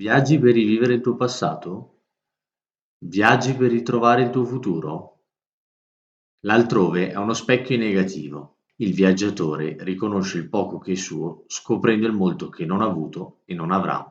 Viaggi per rivivere il tuo passato? Viaggi per ritrovare il tuo futuro? L'altrove è uno specchio negativo. Il viaggiatore riconosce il poco che è suo, scoprendo il molto che non ha avuto e non avrà.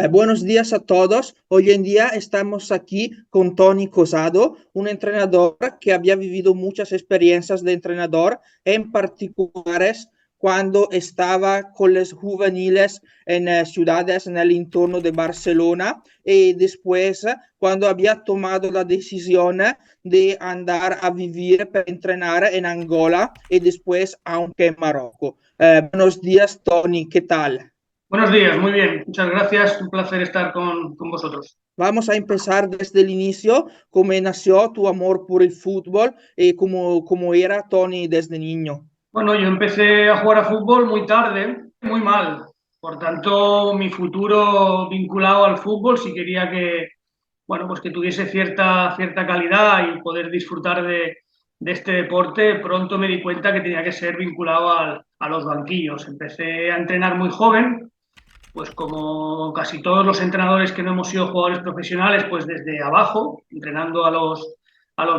Buenos días a todos. Hoy en día estamos aquí con Tony Cosado, un entrenador que había vivido muchas experiencias de entrenador, en particulares cuando estaba con los juveniles en ciudades en el entorno de Barcelona y después cuando había tomado la decisión de andar a vivir para entrenar en Angola y después aunque en Marruecos. Buenos días, Tony, ¿qué tal? Buenos días, muy bien. Muchas gracias. Un placer estar con vosotros. Vamos a empezar desde el inicio, cómo nació tu amor por el fútbol y cómo era Tony desde niño. Bueno, yo empecé a jugar a fútbol muy tarde, muy mal. Por tanto, mi futuro vinculado al fútbol, si quería que, bueno, pues que tuviese cierta calidad y poder disfrutar de este deporte, pronto me di cuenta que tenía que ser vinculado a los banquillos. Empecé a entrenar muy joven, pues como casi todos los entrenadores que no hemos sido jugadores profesionales, pues desde abajo, entrenando a los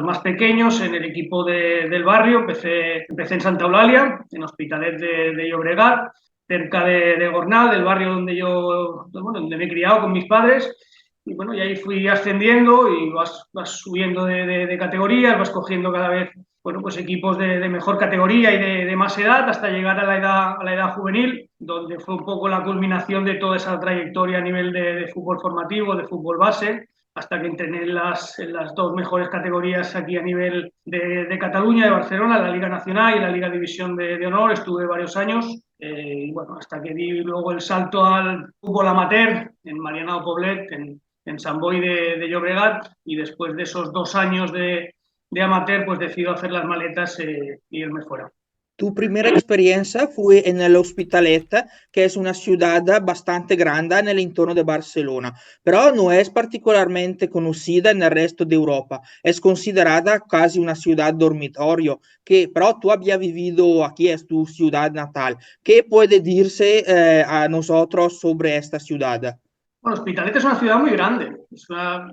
más pequeños en el equipo del barrio. Empecé en Santa Eulalia, en Hospitalet de Llobregat, cerca de Gornal, del barrio donde bueno, donde me he criado con mis padres. Y bueno, y ahí fui ascendiendo y vas subiendo de categorías, vas cogiendo cada vez, bueno, pues equipos de mejor categoría y de más edad hasta llegar a la edad juvenil, donde fue un poco la culminación de toda esa trayectoria a nivel de fútbol formativo, de fútbol base, hasta que entrené en las dos mejores categorías aquí a nivel de Cataluña, de Barcelona, la Liga Nacional y la Liga División de Honor. Estuve varios años. Y bueno, hasta que di luego el salto al fútbol amateur en Marianao Poblet, en Sant Boi de Llobregat, y después de esos 2 años de amateur, pues decido hacer las maletas y irme fuera. Tu primera experiencia fue en el Hospitalet, que es una ciudad bastante grande en el entorno de Barcelona, pero no es particularmente conocida en el resto de Europa. Es considerada casi una ciudad dormitorio, pero tú habías vivido aquí, es tu ciudad natal. ¿Qué puede decirse a nosotros sobre esta ciudad? Bueno, Hospitalet es una ciudad muy grande.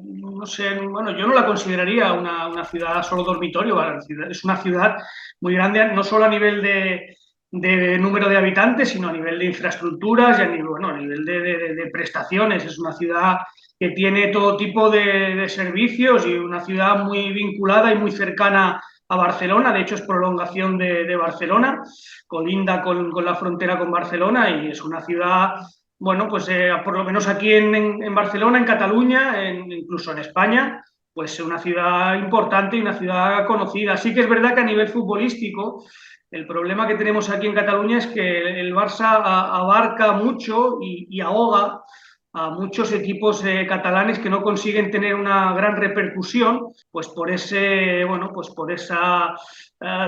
No sé, bueno, yo no la consideraría una ciudad solo dormitorio, ¿vale? Es una ciudad muy grande, no solo a nivel de número de habitantes, sino a nivel de infraestructuras y a nivel, bueno, a nivel de prestaciones. Es una ciudad que tiene todo tipo de servicios y una ciudad muy vinculada y muy cercana a Barcelona. De hecho, es prolongación de Barcelona, colinda con la frontera con Barcelona, y es una ciudad, bueno, pues por lo menos aquí en Barcelona, en Cataluña, incluso en España, pues una ciudad importante y una ciudad conocida. Sí que es verdad que a nivel futbolístico, el problema que tenemos aquí en Cataluña es que el Barça abarca mucho y ahoga a muchos equipos catalanes que no consiguen tener una gran repercusión, pues por bueno, pues por esa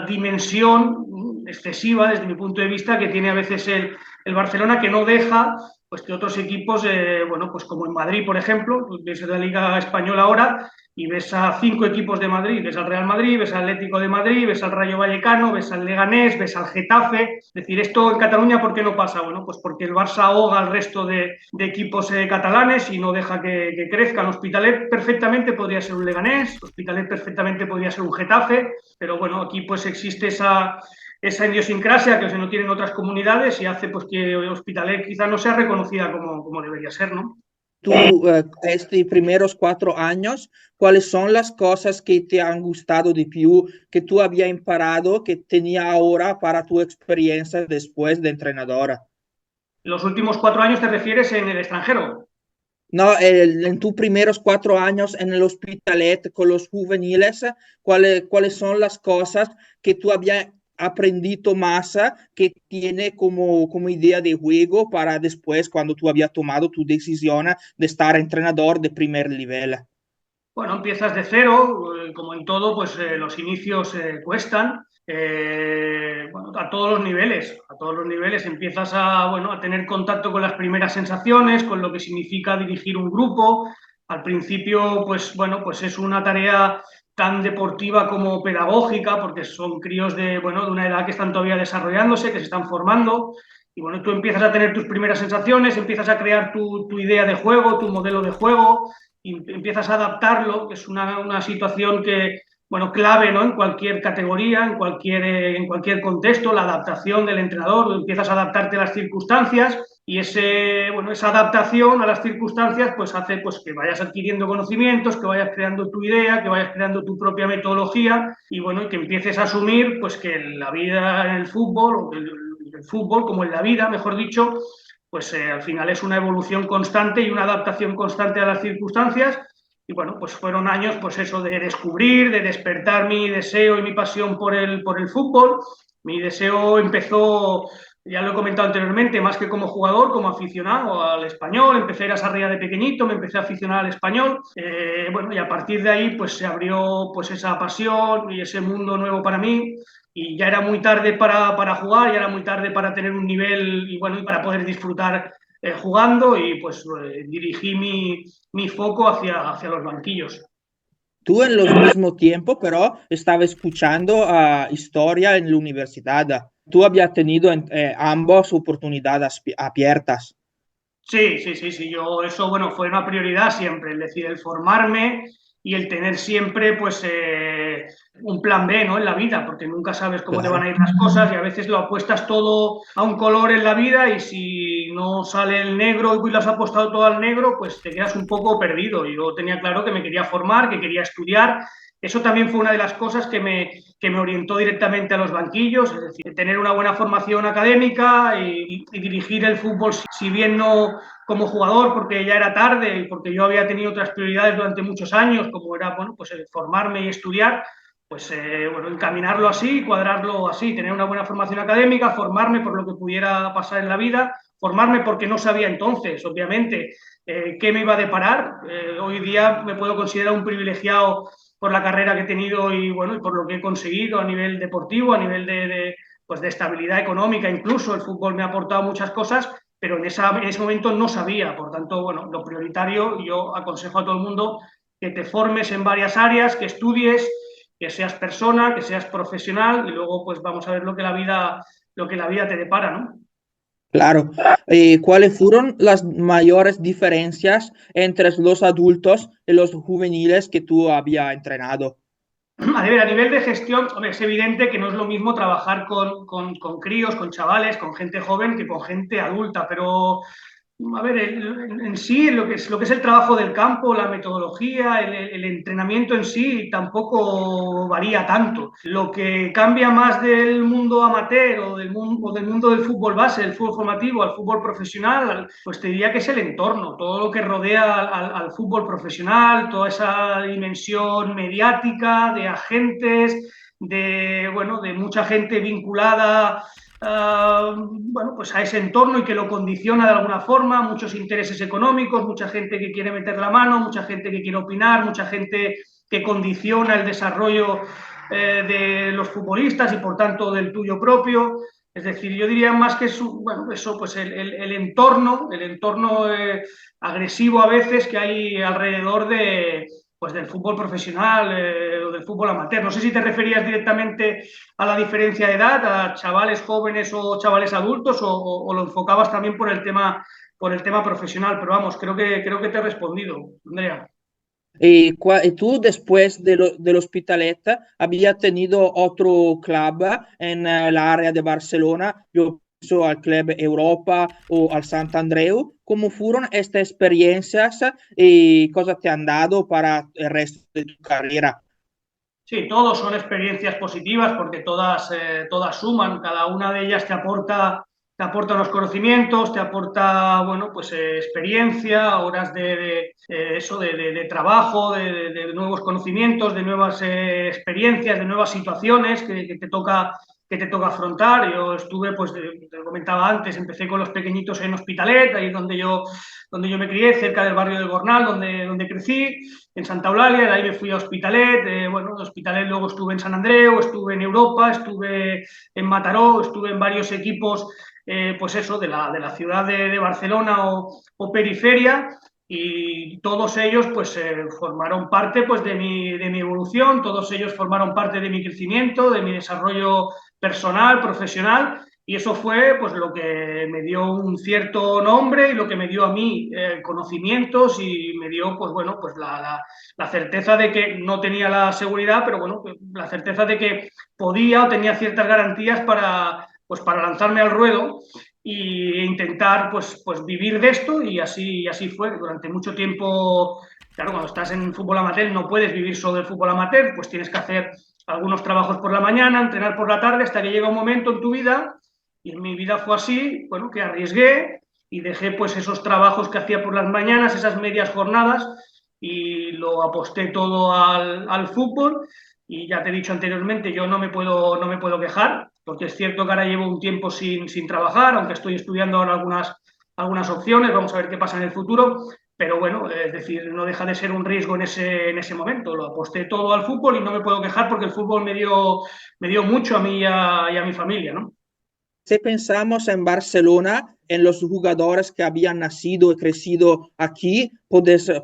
dimensión excesiva, desde mi punto de vista, que tiene a veces el Barcelona, que no deja pues que otros equipos, bueno, pues como en Madrid, por ejemplo, ves la Liga Española ahora y ves a 5 equipos de Madrid, ves al Real Madrid, ves al Atlético de Madrid, ves al Rayo Vallecano, ves al Leganés, ves al Getafe. Es decir, esto en Cataluña, ¿por qué no pasa? Bueno, pues porque el Barça ahoga al resto de equipos catalanes y no deja que crezcan. Hospitalet perfectamente podría ser un Leganés, Hospitalet perfectamente podría ser un Getafe, pero bueno, aquí pues existe esa idiosincrasia que no tienen otras comunidades y hace pues que Hospitalet quizá no sea reconocida como debería ser, ¿no? Tú, estos primeros 4 años, ¿cuáles son las cosas que te han gustado de più, que tú habías imparado, que tenía ahora para tu experiencia después de entrenadora? ¿Los últimos 4 años te refieres en el extranjero? No, en tus primeros 4 años en el Hospitalet con los juveniles, ¿cuáles son las cosas que tú habías aprendido más que tiene como idea de juego para después, cuando tú habías tomado tu decisión de estar entrenador de primer nivel? Bueno, empiezas de cero, como en todo, pues los inicios cuestan. Bueno, a todos los niveles empiezas bueno, a tener contacto con las primeras sensaciones, con lo que significa dirigir un grupo. Al principio, pues bueno, pues es una tarea tan deportiva como pedagógica, porque son críos bueno, de una edad que están todavía desarrollándose, que se están formando, Y bueno, tú empiezas a tener tus primeras sensaciones, empiezas a crear tu idea de juego, tu modelo de juego, y empiezas a adaptarlo, que es una situación que, bueno, clave, ¿no? En cualquier categoría, en cualquier contexto, la adaptación del entrenador, empiezas a adaptarte a las circunstancias y bueno, esa adaptación a las circunstancias pues hace pues, que vayas adquiriendo conocimientos, que vayas creando tu idea, que vayas creando tu propia metodología y bueno, y que empieces a asumir pues que la vida en el fútbol, o el fútbol como en la vida, mejor dicho, pues al final es una evolución constante y una adaptación constante a las circunstancias. Y bueno, pues fueron años, pues eso, de descubrir, de despertar mi deseo y mi pasión por el fútbol. Mi deseo empezó, ya lo he comentado anteriormente, más que como jugador, como aficionado al Español. Empecé a ir a Sarriá de pequeñito, me empecé a aficionar al Español. Bueno, y a partir de ahí, pues se abrió pues esa pasión y ese mundo nuevo para mí. Y ya era muy tarde para jugar, ya era muy tarde para tener un nivel y bueno, y para poder disfrutar jugando y pues dirigí mi foco hacia los banquillos. Tú en los mismo tiempo, pero estaba escuchando historia en la universidad. Tú habías tenido ambas oportunidades abiertas. Sí, sí, sí, sí, yo eso, bueno, fue una prioridad siempre, es decir, el formarme y el tener siempre, pues, un plan B, ¿no? En la vida, porque nunca sabes cómo te van Claro. a ir las cosas y a veces lo apuestas todo a un color en la vida y si no sale el negro y lo has apostado todo al negro, pues te quedas un poco perdido. Yo tenía claro que me quería formar, que quería estudiar. Eso también fue una de las cosas que me orientó directamente a los banquillos, es decir, tener una buena formación académica y dirigir el fútbol, si bien no como jugador, porque ya era tarde y porque yo había tenido otras prioridades durante muchos años, como era bueno, pues, formarme y estudiar, pues bueno, encaminarlo así, cuadrarlo así, tener una buena formación académica, formarme por lo que pudiera pasar en la vida, formarme porque no sabía entonces, obviamente, qué me iba a deparar. Hoy día me puedo considerar un privilegiado por la carrera que he tenido y bueno, y por lo que he conseguido a nivel deportivo, a nivel pues de estabilidad económica, incluso el fútbol me ha aportado muchas cosas, pero en ese momento no sabía. Por tanto, bueno, lo prioritario, yo aconsejo a todo el mundo que te formes en varias áreas, que estudies, que seas persona, que seas profesional y luego pues vamos a ver lo que la vida te depara, ¿no? Claro. ¿Cuáles fueron las mayores diferencias entre los adultos y los juveniles que tú habías entrenado? A nivel de gestión, hombre, es evidente que no es lo mismo trabajar con críos, con chavales, con gente joven que con gente adulta, pero a ver, en sí, lo que es el trabajo del campo, la metodología, el entrenamiento en sí, tampoco varía tanto. Lo que cambia más del mundo amateur o del mundo del fútbol base, del fútbol formativo, al fútbol profesional, pues te diría que es el entorno, todo lo que rodea al fútbol profesional, toda esa dimensión mediática, de agentes, bueno, de mucha gente vinculada bueno, pues a ese entorno y que lo condiciona de alguna forma, muchos intereses económicos, mucha gente que quiere meter la mano, mucha gente que quiere opinar, mucha gente que condiciona el desarrollo de los futbolistas y por tanto del tuyo propio. Es decir, yo diría más que es, bueno, eso, pues el entorno agresivo a veces que hay alrededor pues del fútbol profesional o del fútbol amateur. No sé si te referías directamente a la diferencia de edad, a chavales jóvenes o chavales adultos, o lo enfocabas también por el tema profesional, pero vamos, creo que te he respondido, Andrea. Y tú después del Hospitalet habías tenido otro club en el área de Barcelona, yo pienso al Club Europa o al Sant Andreu. ¿Cómo fueron estas experiencias y cosa te han dado para el resto de tu carrera? Sí, todos son experiencias positivas porque todas suman, cada una de ellas te aporta unos conocimientos, te aporta, bueno, pues experiencia, horas eso, de trabajo, de nuevos conocimientos, de nuevas experiencias, de nuevas situaciones que te toca afrontar. Yo estuve, pues, te lo comentaba antes, empecé con los pequeñitos en Hospitalet, ahí donde yo me crié, cerca del barrio del Gornal, donde crecí, en Santa Eulàlia, de ahí me fui a Hospitalet, bueno, de Hospitalet luego estuve en Sant Andreu, estuve en Europa, estuve en Mataró, estuve en varios equipos, pues eso, de la ciudad de Barcelona o periferia, y todos ellos pues formaron parte pues de mi evolución, todos ellos formaron parte de mi crecimiento, de mi desarrollo personal, profesional, Y eso fue pues lo que me dio un cierto nombre y lo que me dio a mí conocimientos y me dio pues bueno pues la certeza de que no tenía la seguridad, pero bueno, la certeza de que podía o tenía ciertas garantías pues para lanzarme al ruedo e intentar pues vivir de esto y así fue. Durante mucho tiempo, claro, cuando estás en fútbol amateur no puedes vivir solo del fútbol amateur, pues tienes que hacer algunos trabajos por la mañana, entrenar por la tarde, hasta que llega un momento en tu vida, y en mi vida fue así, bueno, que arriesgué y dejé pues esos trabajos que hacía por las mañanas, esas medias jornadas, y lo aposté todo al fútbol. Y ya te he dicho anteriormente, yo no me puedo quejar, porque es cierto que ahora llevo un tiempo sin trabajar, aunque estoy estudiando ahora algunas opciones, vamos a ver qué pasa en el futuro, pero bueno, es decir, no deja de ser un riesgo en ese momento. Lo aposté todo al fútbol y no me puedo quejar porque el fútbol me dio mucho a mí y a mi familia, ¿no? Si pensamos en Barcelona, en los jugadores que habían nacido y crecido aquí,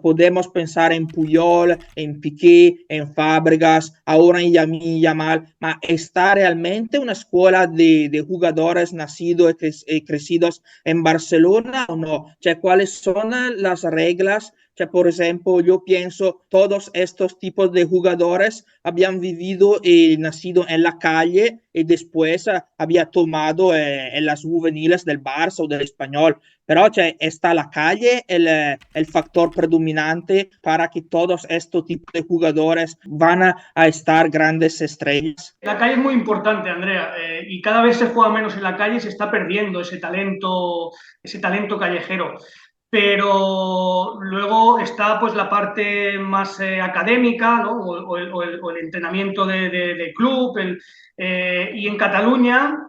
podemos pensar en Puyol, en Piqué, en Fábregas, ahora en Lamine Yamal, ma ¿está realmente una escuela de jugadores nacidos y crecidos en Barcelona o no? Cioè, ¿cuáles son las reglas? Cioè, por ejemplo, yo pienso todos estos tipos de jugadores habían vivido y nacido en la calle y después había tomado en las juveniles del Barça o del Español. Pero cioè, está la calle el factor predominante para que todos estos tipos de jugadores van a estar grandes estrellas. La calle es muy importante, Andrea, y cada vez se juega menos en la calle y se está perdiendo ese talento callejero. Pero luego está pues la parte más académica, ¿no? O el entrenamiento de club. Y en Cataluña,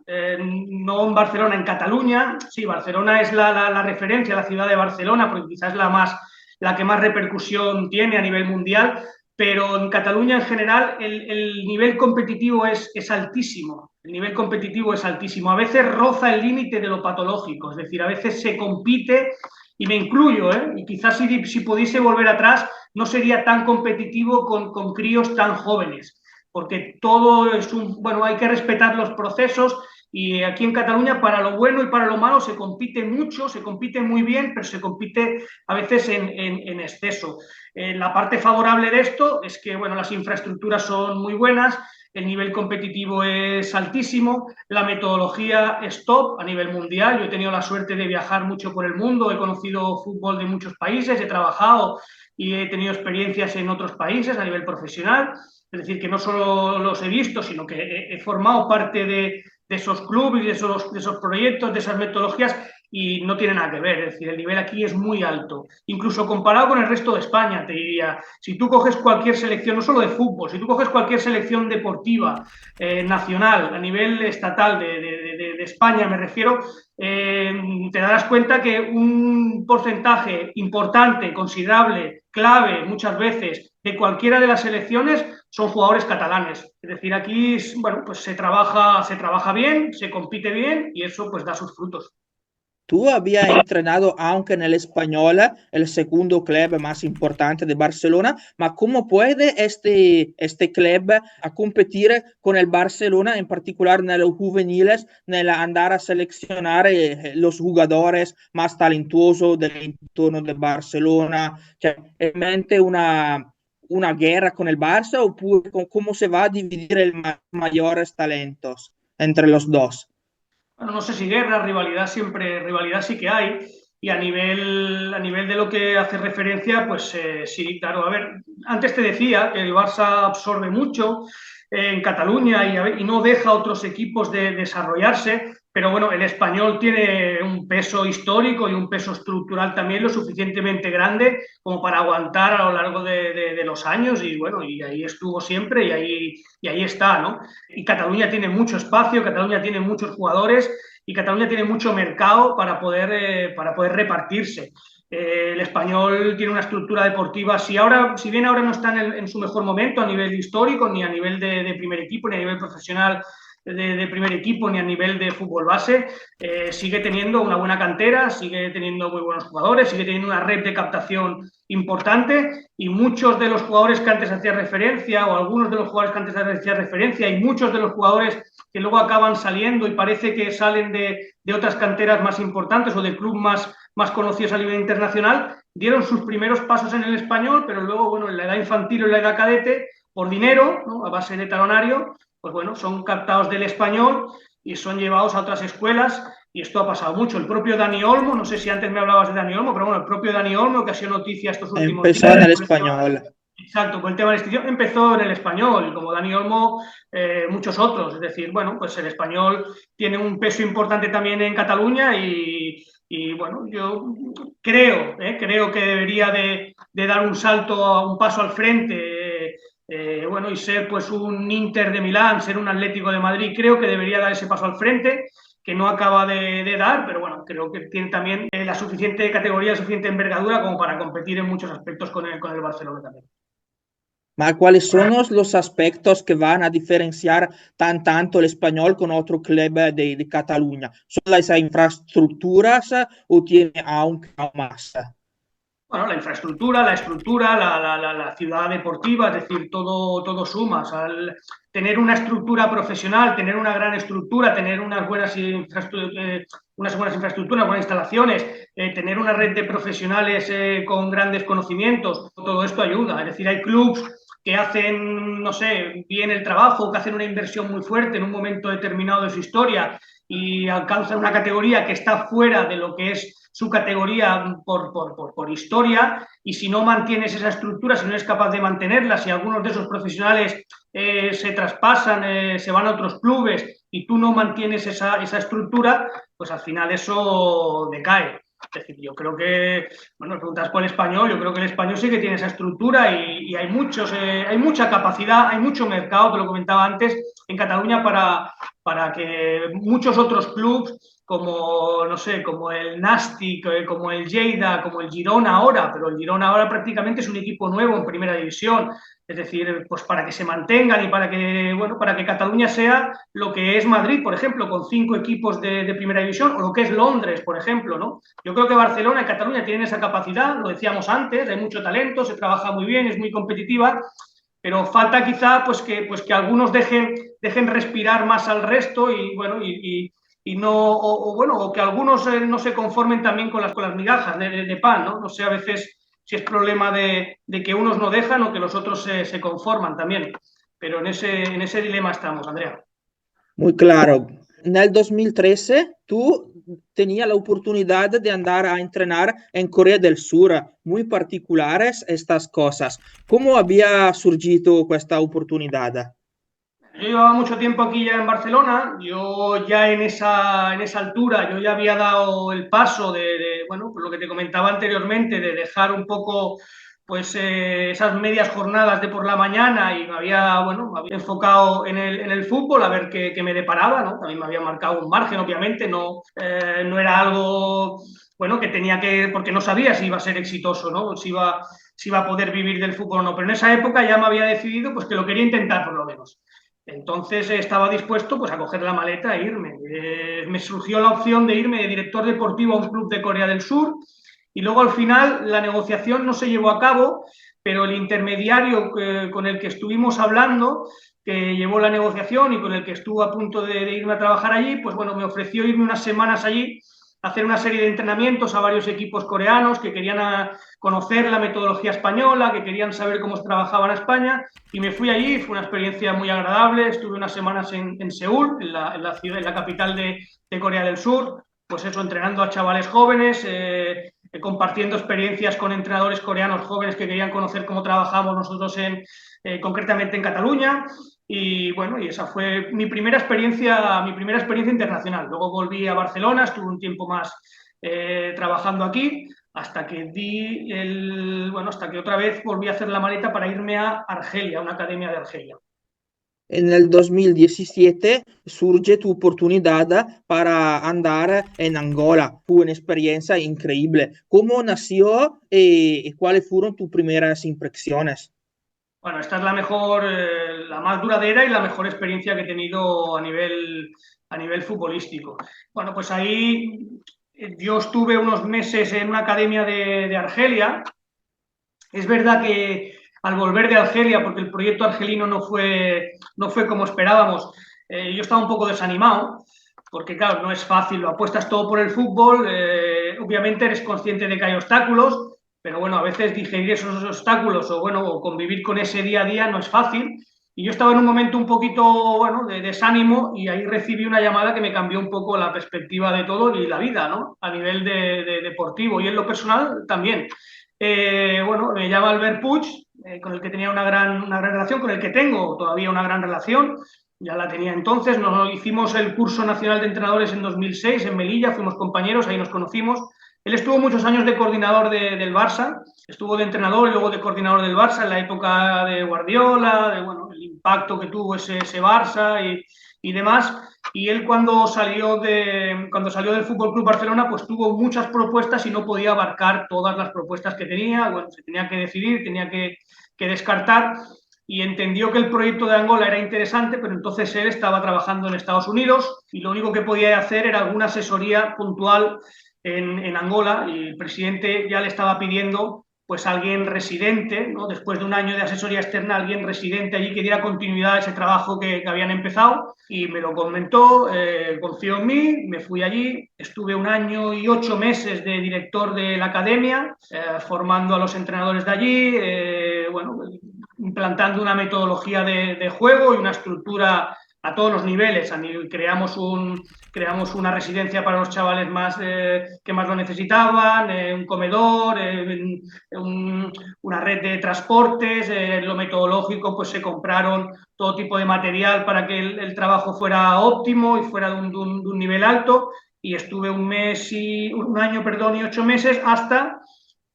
no en Barcelona, en Cataluña, sí, Barcelona es la referencia, la ciudad de Barcelona, porque quizás la que más repercusión tiene a nivel mundial, pero en Cataluña en general el nivel competitivo es altísimo. El nivel competitivo es altísimo. A veces roza el límite de lo patológico, es decir, a veces se compite, y me incluyo, y quizás si pudiese volver atrás no sería tan competitivo con críos tan jóvenes, porque todo es bueno, hay que respetar los procesos, y aquí en Cataluña para lo bueno y para lo malo se compite mucho, se compite muy bien, pero se compite a veces en exceso. La parte favorable de esto es que bueno, las infraestructuras son muy buenas, el nivel competitivo es altísimo, la metodología es top a nivel mundial. Yo he tenido la suerte de viajar mucho por el mundo, he conocido fútbol de muchos países, he trabajado y he tenido experiencias en otros países a nivel profesional. Es decir, que no solo los he visto, sino que he formado parte de esos clubes, de esos proyectos, de esas metodologías, y no tiene nada que ver. Es decir, el nivel aquí es muy alto, incluso comparado con el resto de España, te diría. Si tú coges cualquier selección, no solo de fútbol, si tú coges cualquier selección deportiva nacional, a nivel estatal de España me refiero, te darás cuenta que un porcentaje importante, considerable, clave muchas veces de cualquiera de las selecciones son jugadores catalanes. Es decir, aquí bueno, pues se trabaja bien, se compite bien y eso pues da sus frutos. Tú habías entrenado aunque en el Español, el segundo club más importante de Barcelona, ma ¿cómo puede este club a competir con el Barcelona, en particular en los juveniles, en andar a seleccionar los jugadores más talentosos del entorno de Barcelona? Cioè, ¿es realmente una guerra con el Barça o cómo se va a dividir los mayores talentos entre los dos? Bueno, no sé si guerra, rivalidad sí que hay, y a nivel de lo que hace referencia, pues sí, claro, a ver, antes te decía que el Barça absorbe mucho en Cataluña y no deja a otros equipos de desarrollarse, pero bueno, el Español tiene un peso histórico y un peso estructural también lo suficientemente grande como para aguantar a lo largo de los años, y bueno, y ahí estuvo siempre y ahí está, ¿no? Y Cataluña tiene mucho espacio, Cataluña tiene muchos jugadores y Cataluña tiene mucho mercado para poder repartirse. El Español tiene una estructura deportiva, si bien ahora no está en su mejor momento a nivel histórico, ni a nivel de primer equipo, ni a nivel profesional de primer equipo ni a nivel de fútbol base, sigue teniendo una buena cantera, sigue teniendo muy buenos jugadores, sigue teniendo una red de captación importante, y muchos de los jugadores que antes hacía referencia, o algunos de los jugadores que antes hacía referencia, y muchos de los jugadores que luego acaban saliendo y parece que salen de otras canteras más importantes o de clubes más conocidos a nivel internacional, dieron sus primeros pasos en el Español, pero luego, bueno, en la edad infantil o en la edad cadete, por dinero, ¿no?, a base de talonario, pues bueno, son captados del Español y son llevados a otras escuelas, y esto ha pasado mucho. El propio Dani Olmo, no sé si antes me hablabas de Dani Olmo, pero bueno, el propio Dani Olmo, que ha sido noticia estos últimos días. Empezó en el Español. Exacto, por el tema de la institución, empezó en el Español, como Dani Olmo, muchos otros. Es decir, bueno, pues el Español tiene un peso importante también en Cataluña, y bueno, yo creo que debería de dar un salto, un paso al frente, bueno, y ser pues un Inter de Milán, ser un Atlético de Madrid. Creo que debería dar ese paso al frente, que no acaba de dar, pero bueno, creo que tiene también la suficiente categoría, la suficiente envergadura como para competir en muchos aspectos con el Barcelona también. Ma ¿cuáles son los aspectos que van a diferenciar tanto el Español con otro club de Cataluña? ¿Son las infraestructuras o tiene aún más? Bueno, la infraestructura, la estructura, la ciudad deportiva, es decir, todo suma. O sea, tener una estructura profesional, tener una gran estructura, tener unas buenas infraestructuras, buenas instalaciones, tener una red de profesionales con grandes conocimientos, todo esto ayuda. Es decir, hay clubes que hacen, no sé, bien el trabajo, que hacen una inversión muy fuerte en un momento determinado de su historia y alcanzan una categoría que está fuera de lo que es su categoría por historia, y si no mantienes esa estructura, si no eres capaz de mantenerla, si algunos de esos profesionales se traspasan, se van a otros clubes y tú no mantienes esa estructura, pues al final eso decae. Es decir, yo creo que, bueno, preguntas por el Español, yo creo que el Español sí que tiene esa estructura, y hay mucha capacidad, hay mucho mercado, te lo comentaba antes, en Cataluña para que muchos otros clubes, como, no sé, como el Nàstic, como el Lleida, como el Girona ahora, pero el Girona ahora prácticamente es un equipo nuevo en primera división. Es decir, pues para que se mantengan y para que Cataluña sea lo que es Madrid, por ejemplo, con 5 equipos de primera división, o lo que es Londres, por ejemplo, ¿no? Yo creo que Barcelona y Cataluña tienen esa capacidad, lo decíamos antes, hay mucho talento, se trabaja muy bien, es muy competitiva, pero falta quizá pues que algunos dejen respirar más al resto, y bueno, y no, o que algunos no se conformen también con las migajas de pan, ¿no? No sé a veces si es problema de que unos no dejan o que los otros se conforman también, pero en ese dilema estamos, Andrea. Muy claro. Nel 2013 tú tenías la oportunidad de andar a entrenar en Corea del Sur, muy particulares estas cosas. ¿Cómo había surgido esta oportunidad? Yo llevaba mucho tiempo aquí ya en Barcelona, yo ya en esa altura, yo ya había dado el paso bueno, pues lo que te comentaba anteriormente, de dejar un poco pues esas medias jornadas de por la mañana, y me había enfocado en el fútbol, a ver qué me deparaba, ¿no? También me había marcado un margen, obviamente, no era algo, bueno, que tenía porque no sabía si iba a ser exitoso, ¿no? Si iba a poder vivir del fútbol o no, pero en esa época ya me había decidido pues que lo quería intentar por lo menos. Entonces estaba dispuesto pues a coger la maleta e irme. Me surgió la opción de irme de director deportivo a un club de Corea del Sur, y luego al final la negociación no se llevó a cabo, pero el intermediario con el que estuvimos hablando, que llevó la negociación y con el que estuvo a punto de irme a trabajar allí, pues bueno, me ofreció irme unas semanas allí, hacer una serie de entrenamientos a varios equipos coreanos que querían conocer la metodología española, que querían saber cómo se trabajaba en España, y me fui allí. Fue una experiencia muy agradable. Estuve unas semanas en Seúl, en la capital de Corea del Sur, pues eso, entrenando a chavales jóvenes, compartiendo experiencias con entrenadores coreanos jóvenes que querían conocer cómo trabajamos nosotros concretamente en Cataluña. Y bueno, y esa fue mi primera experiencia internacional. Luego volví a Barcelona, estuve un tiempo más trabajando aquí, hasta que hasta que otra vez volví a hacer la maleta para irme a Argelia, a una academia de Argelia. En el 2017 surge tu oportunidad para andar en Angola. Fue una experiencia increíble. ¿Cómo nació y cuáles fueron tus primeras impresiones? Bueno, esta es la mejor, la más duradera y la mejor experiencia que he tenido a nivel futbolístico. Bueno, pues ahí yo estuve unos meses en una academia de Argelia. Es verdad que al volver de Argelia, porque el proyecto argelino no fue como esperábamos, yo estaba un poco desanimado, porque claro, no es fácil, lo apuestas todo por el fútbol, obviamente eres consciente de que hay obstáculos, pero bueno, a veces digerir esos obstáculos o bueno, o convivir con ese día a día no es fácil. Y yo estaba en un momento un poquito, bueno, de desánimo y ahí recibí una llamada que me cambió un poco la perspectiva de todo y la vida, ¿no? A nivel de deportivo y en lo personal también. Bueno, me llama Albert Puig, con el que tenía una gran relación, con el que tengo todavía una gran relación, ya la tenía entonces. Nos hicimos el curso nacional de entrenadores en 2006 en Melilla, fuimos compañeros, ahí nos conocimos. Él estuvo muchos años de coordinador del Barça, estuvo de entrenador y luego de coordinador del Barça en la época de Guardiola, de bueno, el impacto que tuvo ese Barça y demás. Y él cuando salió del Fútbol Club Barcelona, pues tuvo muchas propuestas y no podía abarcar todas las propuestas que tenía. Bueno, se tenía que decidir, tenía que descartar y entendió que el proyecto de Angola era interesante, pero entonces él estaba trabajando en Estados Unidos y lo único que podía hacer era alguna asesoría puntual en Angola y el presidente ya le estaba pidiendo pues alguien residente, ¿no? Después de un año de asesoría externa, alguien residente allí que diera continuidad a ese trabajo que habían empezado y me lo comentó, confió en mí, me fui allí, estuve 1 año y 8 meses de director de la academia, formando a los entrenadores de allí, bueno, implantando una metodología de juego y una estructura a todos los niveles. Creamos una residencia para los chavales que más lo necesitaban, un comedor, una red de transportes, lo metodológico, pues se compraron todo tipo de material para que el trabajo fuera óptimo y fuera de un nivel alto. Y estuve 1 año, perdón, y 8 meses hasta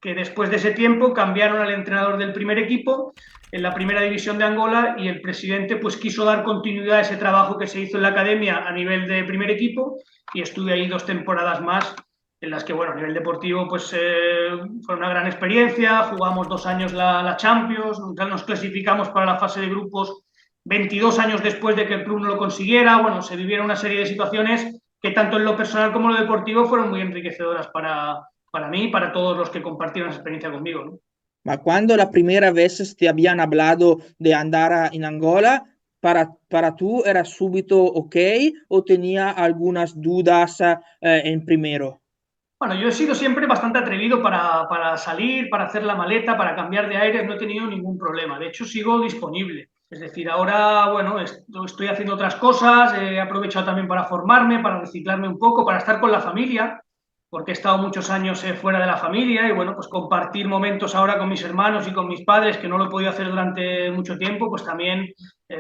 que después de ese tiempo cambiaron al entrenador del primer equipo en la primera división de Angola y el presidente pues quiso dar continuidad a ese trabajo que se hizo en la academia a nivel de primer equipo y estuve ahí 2 temporadas más en las que, bueno, a nivel deportivo pues fue una gran experiencia, jugamos 2 años la Champions, nos clasificamos para la fase de grupos 22 años después de que el club no lo consiguiera. Bueno, se vivieron una serie de situaciones que tanto en lo personal como en lo deportivo fueron muy enriquecedoras para mí y para todos los que compartieron esa experiencia conmigo, ¿no? Ma cuando la primera vez te habían hablado de andar en Angola, para tú era súbito ok o tenía algunas dudas en primero? Bueno, yo he sido siempre bastante atrevido para salir, para hacer la maleta, para cambiar de aires, no he tenido ningún problema. De hecho, sigo disponible. Es decir, ahora, bueno, estoy haciendo otras cosas, he aprovechado también para formarme, para reciclarme un poco, para estar con la familia, porque he estado muchos años fuera de la familia y, bueno, pues compartir momentos ahora con mis hermanos y con mis padres, que no lo he podido hacer durante mucho tiempo, pues también,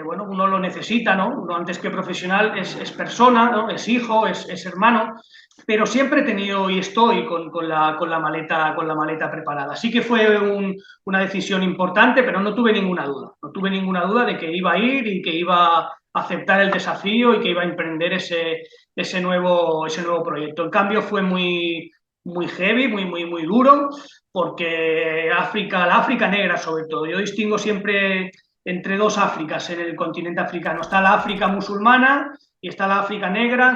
bueno, uno lo necesita, ¿no? Uno antes que profesional es persona, ¿no? Es hijo, es hermano, pero siempre he tenido y estoy con la maleta preparada. Sí que fue una decisión importante, pero no tuve ninguna duda. No tuve ninguna duda de que iba a ir y que iba a aceptar el desafío y que iba a emprender ese nuevo proyecto. El cambio fue muy heavy, muy duro, porque la África negra sobre todo. Yo distingo siempre entre 2 Áfricas en el continente africano. Está la África musulmana y está la África negra.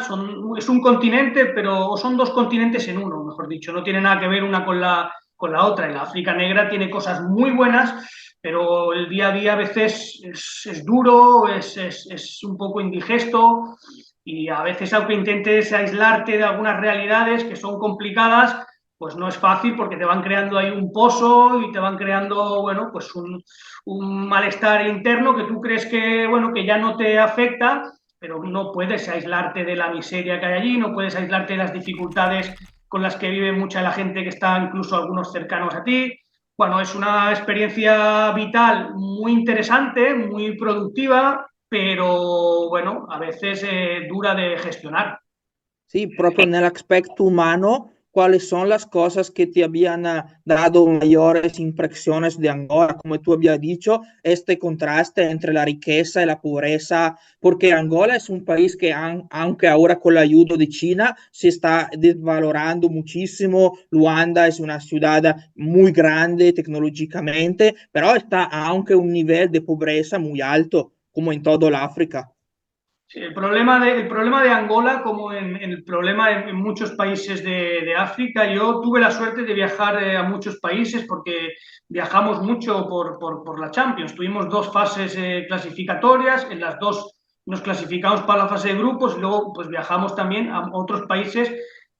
Es un continente, pero son 2 continentes en uno, mejor dicho. No tiene nada que ver una con la otra. Y la África negra tiene cosas muy buenas, pero el día a día a veces es duro, es un poco indigesto y a veces aunque intentes aislarte de algunas realidades que son complicadas, pues no es fácil porque te van creando ahí un pozo y te van creando, bueno, pues un malestar interno que tú crees que, bueno, que ya no te afecta, pero no puedes aislarte de la miseria que hay allí, no puedes aislarte de las dificultades con las que vive mucha la gente que está incluso algunos cercanos a ti. Bueno, es una experiencia vital muy interesante, muy productiva, pero bueno, a veces dura de gestionar. Sì, proprio nell'aspetto umano, cuáles son las cosas que te habían dado mayores impresiones de Angola. Como tú habías dicho, este contraste entre la riqueza y la pobreza, porque Angola es un país que, aunque ahora con la ayuda de China, se está desvalorando muchísimo. Luanda es una ciudad muy grande tecnológicamente, pero está aunque un nivel de pobreza muy alto, como en toda el África. Sí, el problema de Angola, como en el problema en muchos países de África, yo tuve la suerte de viajar a muchos países porque viajamos mucho por la Champions. Tuvimos dos fases clasificatorias, en las dos nos clasificamos para la fase de grupos y luego pues, viajamos también a otros países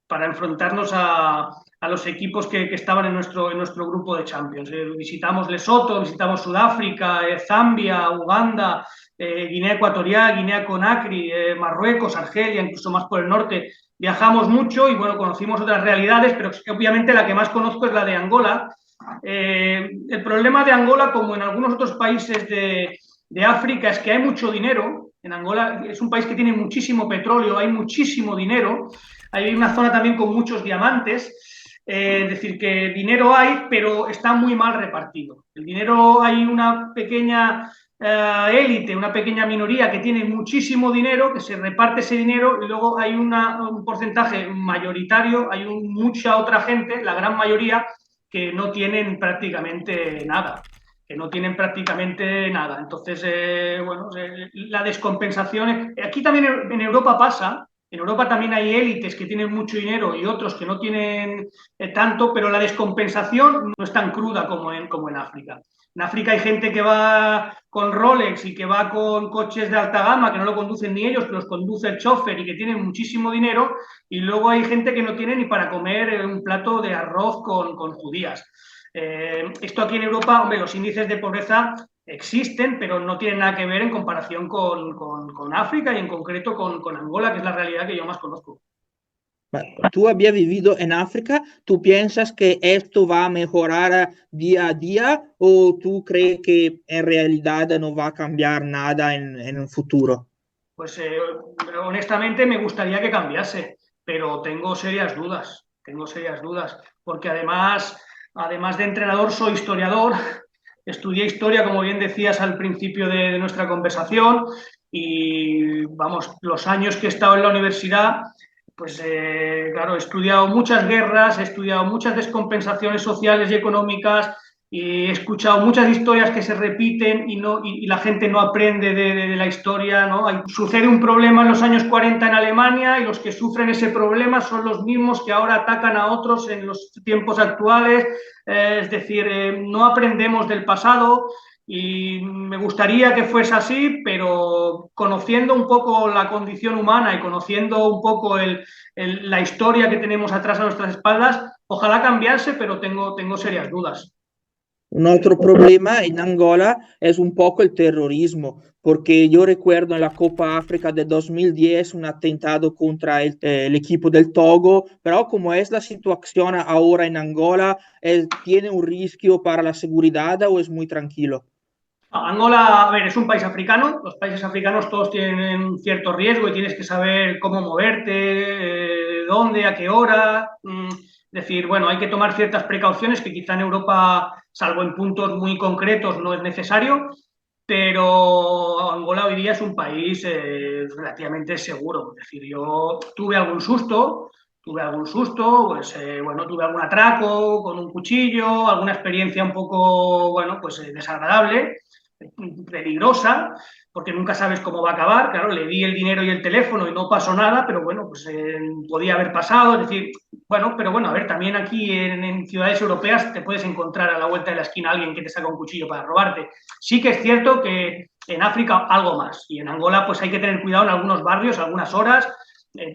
para enfrentarnos a los equipos que estaban en nuestro grupo de Champions. Visitamos Lesoto, visitamos Sudáfrica, Zambia, Uganda, Guinea Ecuatorial, Guinea Conakry, Marruecos, Argelia, incluso más por el norte. Viajamos mucho y bueno, conocimos otras realidades, pero obviamente la que más conozco es la de Angola. El problema de Angola, como en algunos otros países de África, es que hay mucho dinero. En Angola es un país que tiene muchísimo petróleo, hay muchísimo dinero. Hay una zona también con muchos diamantes. Es decir, que dinero hay, pero está muy mal repartido. El dinero, hay una pequeña élite, una pequeña minoría que tiene muchísimo dinero, que se reparte ese dinero, y luego hay un porcentaje mayoritario, hay mucha otra gente, la gran mayoría, que no tienen prácticamente nada. Entonces, bueno, la descompensación. Aquí también en Europa pasa. En Europa también hay élites que tienen mucho dinero y otros que no tienen tanto, pero la descompensación no es tan cruda como en África. En África hay gente que va con Rolex y que va con coches de alta gama, que no lo conducen ni ellos, que los conduce el chofer y que tienen muchísimo dinero, y luego hay gente que no tiene ni para comer un plato de arroz con judías. Esto aquí en Europa, hombre, los índices de pobreza existen, pero no tienen nada que ver en comparación con África y en concreto con Angola, que es la realidad que yo más conozco. Tú habías vivido en África, ¿tú piensas que esto va a mejorar día a día o tú crees que en realidad no va a cambiar nada en un futuro? Pues honestamente me gustaría que cambiase, pero tengo serias dudas, porque además de entrenador soy historiador, estudié historia, como bien decías al principio de nuestra conversación, y vamos, los años que he estado en la universidad, pues claro, he estudiado muchas guerras, he estudiado muchas descompensaciones sociales y económicas, y he escuchado muchas historias que se repiten y la gente no aprende de la historia, ¿no? Sucede un problema en los años 40 en Alemania y los que sufren ese problema son los mismos que ahora atacan a otros en los tiempos actuales. Es decir, no aprendemos del pasado y me gustaría que fuese así, pero conociendo un poco la condición humana y conociendo un poco la historia que tenemos atrás a nuestras espaldas, ojalá cambiase, pero tengo serias dudas. Un otro problema en Angola es un poco el terrorismo, porque yo recuerdo en la Copa África de 2010 un atentado contra el equipo del Togo, pero como es la situación ahora en Angola, ¿tiene un riesgo para la seguridad o es muy tranquilo? Angola, a ver, es un país africano. Los países africanos todos tienen un cierto riesgo y tienes que saber cómo moverte, dónde, a qué hora. Es decir, bueno, hay que tomar ciertas precauciones que quizá en Europa, salvo en puntos muy concretos, no es necesario, pero Angola hoy día es un país relativamente seguro. Es decir, yo tuve algún susto, pues bueno, tuve algún atraco con un cuchillo, alguna experiencia un poco, bueno, pues desagradable, peligrosa, porque nunca sabes cómo va a acabar. Claro, le di el dinero y el teléfono y no pasó nada, pero bueno, pues podía haber pasado. Es decir, bueno, pero bueno, a ver, también aquí en ciudades europeas te puedes encontrar a la vuelta de la esquina a alguien que te saca un cuchillo para robarte. Sí que es cierto que en África algo más, y en Angola pues hay que tener cuidado en algunos barrios, algunas horas,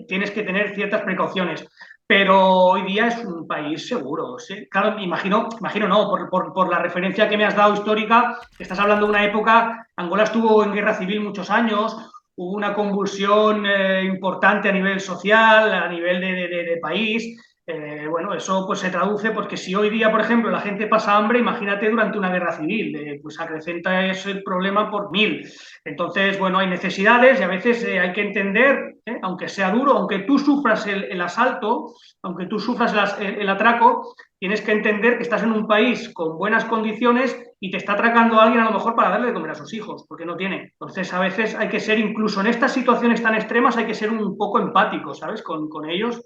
tienes que tener ciertas precauciones. Pero hoy día es un país seguro, ¿sí? Claro, imagino no, por la referencia que me has dado histórica, estás hablando de una época, Angola estuvo en guerra civil muchos años, hubo una convulsión importante a nivel social, a nivel de país. Bueno, eso pues se traduce porque si hoy día, por ejemplo, la gente pasa hambre, imagínate durante una guerra civil, pues acrecenta ese problema por 1000. Entonces, bueno, hay necesidades y a veces hay que entender, aunque sea duro, aunque tú sufras el asalto, aunque tú sufras el atraco, tienes que entender que estás en un país con buenas condiciones y te está atracando a alguien a lo mejor para darle de comer a sus hijos, porque no tiene. Entonces, a veces hay que ser, incluso en estas situaciones tan extremas, hay que ser un poco empático, ¿sabes? Con ellos.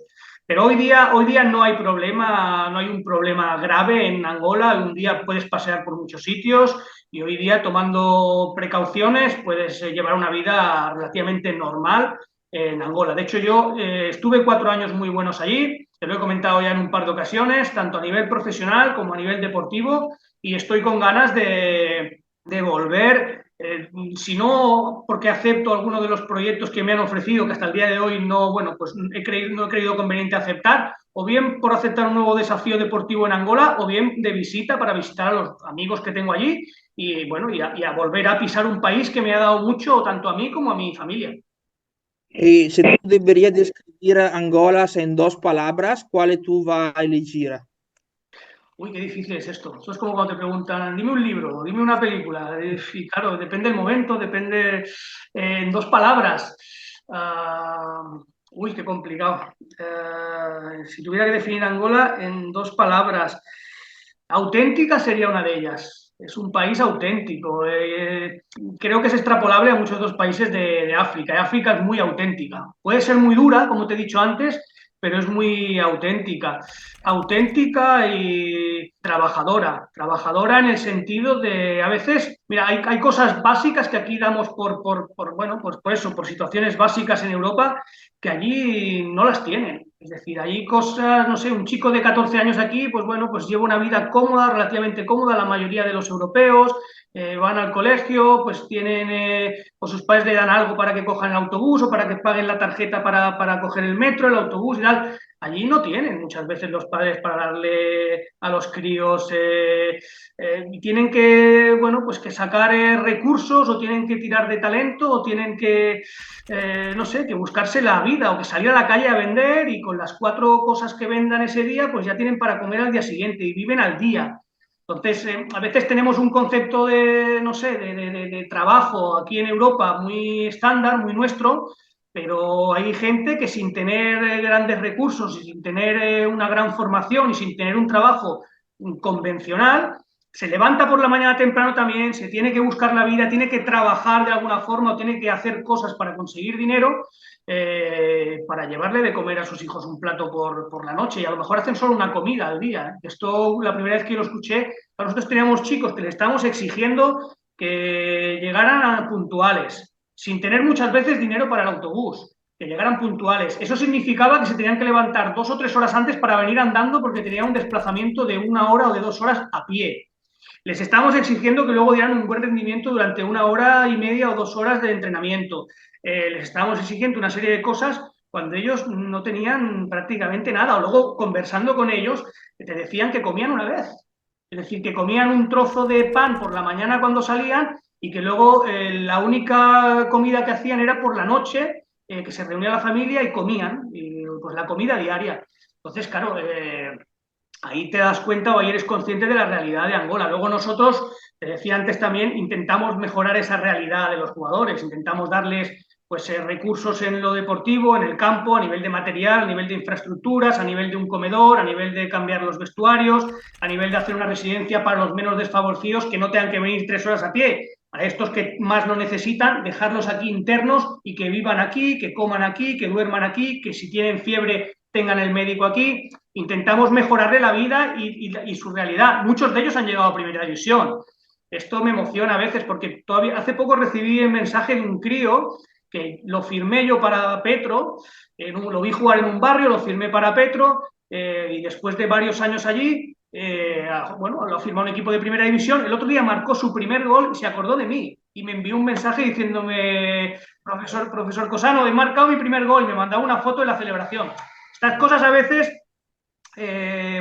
Pero hoy día no hay problema, no hay un problema grave en Angola. Un día puedes pasear por muchos sitios y hoy día, tomando precauciones, puedes llevar una vida relativamente normal en Angola. De hecho, yo estuve 4 años muy buenos allí, te lo he comentado ya en un par de ocasiones, tanto a nivel profesional como a nivel deportivo, y estoy con ganas de volver. Si no, porque acepto algunos de los proyectos que me han ofrecido, que hasta el día de hoy no, bueno, pues no he creído conveniente aceptar, o bien por aceptar un nuevo desafío deportivo en Angola, o bien de visita para visitar a los amigos que tengo allí y, bueno, y a volver a pisar un país que me ha dado mucho, tanto a mí como a mi familia. Y si tú deberías describir Angola en 2 palabras, ¿cuáles tú vas a elegir? Uy, qué difícil es esto. Eso es como cuando te preguntan, dime un libro, dime una película. Y claro, depende del momento, depende en 2 palabras. Uy, qué complicado. Si tuviera que definir Angola en 2 palabras, auténtica sería una de ellas. Es un país auténtico. Creo que es extrapolable a muchos otros países de África. África es muy auténtica. Puede ser muy dura, como te he dicho antes, pero es muy auténtica. Auténtica y trabajadora. Trabajadora en el sentido de, a veces, mira, hay cosas básicas que aquí damos bueno, pues por eso, por situaciones básicas en Europa, que allí no las tienen. Es decir, hay cosas, no sé, un chico de 14 años aquí, pues bueno, pues lleva una vida cómoda, relativamente cómoda, la mayoría de los europeos, van al colegio, pues tienen, pues sus padres le dan algo para que cojan el autobús o para que paguen la tarjeta para coger el metro, el autobús y tal. Allí no tienen muchas veces los padres para darle a los críos, y tienen que, bueno, pues que sacar recursos o tienen que tirar de talento o tienen que, no sé, que buscarse la vida o que salir a la calle a vender y con las 4 cosas que vendan ese día, pues ya tienen para comer al día siguiente y viven al día. Entonces, a veces tenemos un concepto de, no sé, de trabajo aquí en Europa muy estándar, muy nuestro, pero hay gente que sin tener grandes recursos y sin tener una gran formación y sin tener un trabajo convencional, se levanta por la mañana temprano también, se tiene que buscar la vida, tiene que trabajar de alguna forma o tiene que hacer cosas para conseguir dinero, para llevarle de comer a sus hijos un plato por la noche, y a lo mejor hacen solo una comida al día. Esto, la primera vez que lo escuché, nosotros teníamos chicos que le estábamos exigiendo que llegaran puntuales, sin tener muchas veces dinero para el autobús, que llegaran puntuales. Eso significaba que se tenían que levantar 2 o 3 horas antes para venir andando porque tenían un desplazamiento de 1 hora o de 2 horas a pie. Les estamos exigiendo que luego dieran un buen rendimiento durante 1 hora y media o 2 horas de entrenamiento. Les estábamos exigiendo una serie de cosas cuando ellos no tenían prácticamente nada. O luego, conversando con ellos, te decían que comían una vez. Es decir, que comían un trozo de pan por la mañana cuando salían y que luego la única comida que hacían era por la noche, que se reunía la familia y comían, y, pues la comida diaria. Entonces, claro, ahí te das cuenta o ahí eres consciente de la realidad de Angola. Luego nosotros, te decía antes también, intentamos mejorar esa realidad de los jugadores, intentamos darles pues recursos en lo deportivo, en el campo, a nivel de material, a nivel de infraestructuras, a nivel de un comedor, a nivel de cambiar los vestuarios, a nivel de hacer una residencia para los menos desfavorecidos que no tengan que venir 3 horas a pie. A estos que más lo necesitan, dejarlos aquí internos y que vivan aquí, que coman aquí, que duerman aquí, que si tienen fiebre tengan el médico aquí. Intentamos mejorarle la vida y su realidad. Muchos de ellos han llegado a primera división. Esto me emociona a veces porque todavía hace poco recibí el mensaje de un crío que lo firmé yo para Petro, lo vi jugar en un barrio, lo firmé para Petro, y después de varios años allí, bueno, lo firmó un equipo de primera división. El otro día marcó su primer gol y se acordó de mí y me envió un mensaje diciéndome, profesor Cosano, he marcado mi primer gol, y me mandaba una foto de la celebración. Estas cosas a veces,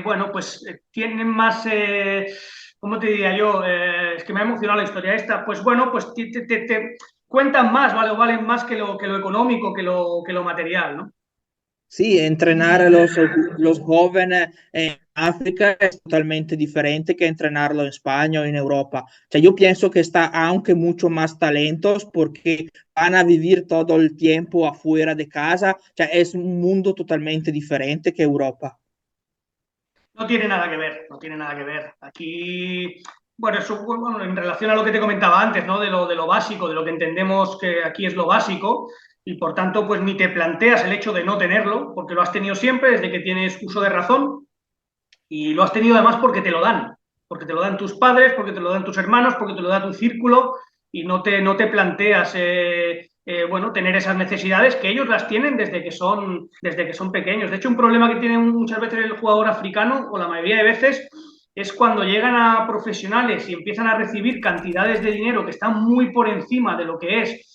bueno, pues tienen más, ¿cómo te diría yo? Es que me ha emocionado la historia esta. Pues bueno, pues te cuentan más, ¿vale? Valen más que lo económico, que lo material, ¿no? Sí, entrenar a los jóvenes en África es totalmente diferente que entrenarlo en España o en Europa. O sea, yo pienso que está aunque mucho más talentos porque van a vivir todo el tiempo afuera de casa. O sea, es un mundo totalmente diferente que Europa. No tiene nada que ver, no tiene nada que ver. Aquí, bueno, eso, bueno, en relación a lo que te comentaba antes, ¿no? De lo básico, de lo que entendemos que aquí es lo básico, y por tanto, pues ni te planteas el hecho de no tenerlo, porque lo has tenido siempre desde que tienes uso de razón, y lo has tenido además porque te lo dan tus padres, porque te lo dan tus hermanos, porque te lo da tu círculo, y no te planteas bueno, tener esas necesidades que ellos las tienen desde que son pequeños. De hecho, un problema que tiene muchas veces el jugador africano, o la mayoría de veces, es cuando llegan a profesionales y empiezan a recibir cantidades de dinero que están muy por encima de lo que es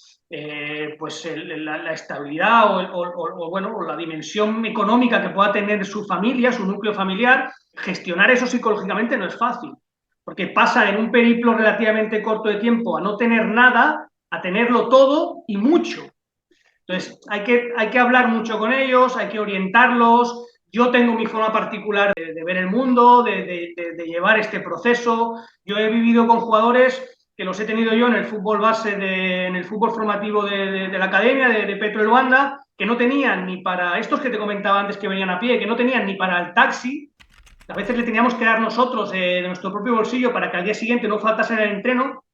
pues la estabilidad bueno, o la dimensión económica que pueda tener su familia, su núcleo familiar. Gestionar eso psicológicamente no es fácil, porque pasa en un periplo relativamente corto de tiempo a no tener nada, a tenerlo todo y mucho. Entonces, hay que hablar mucho con ellos, hay que orientarlos. Yo tengo mi forma particular de ver el mundo, de llevar este proceso. Yo he vivido con jugadores que los he tenido yo en el fútbol base, en el fútbol formativo de la academia, de Petro de Luanda, que no tenían ni para, estos que te comentaba antes que venían a pie, que no tenían ni para el taxi. A veces le teníamos que dar nosotros de nuestro propio bolsillo para que al día siguiente no faltase en el entreno.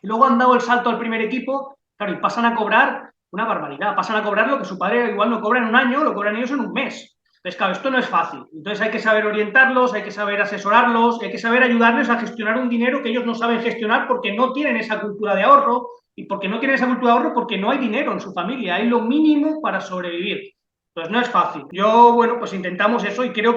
Y luego han dado el salto al primer equipo, claro, y pasan a cobrar una barbaridad. Pasan a cobrar lo que su padre igual no cobra en un año, lo cobran ellos en un mes. Entonces, claro, esto no es fácil. Entonces hay que saber orientarlos, hay que saber asesorarlos, hay que saber ayudarles a gestionar un dinero que ellos no saben gestionar porque no tienen esa cultura de ahorro, y porque no tienen esa cultura de ahorro porque no hay dinero en su familia, hay lo mínimo para sobrevivir. Entonces no es fácil. Yo, bueno, pues intentamos eso y creo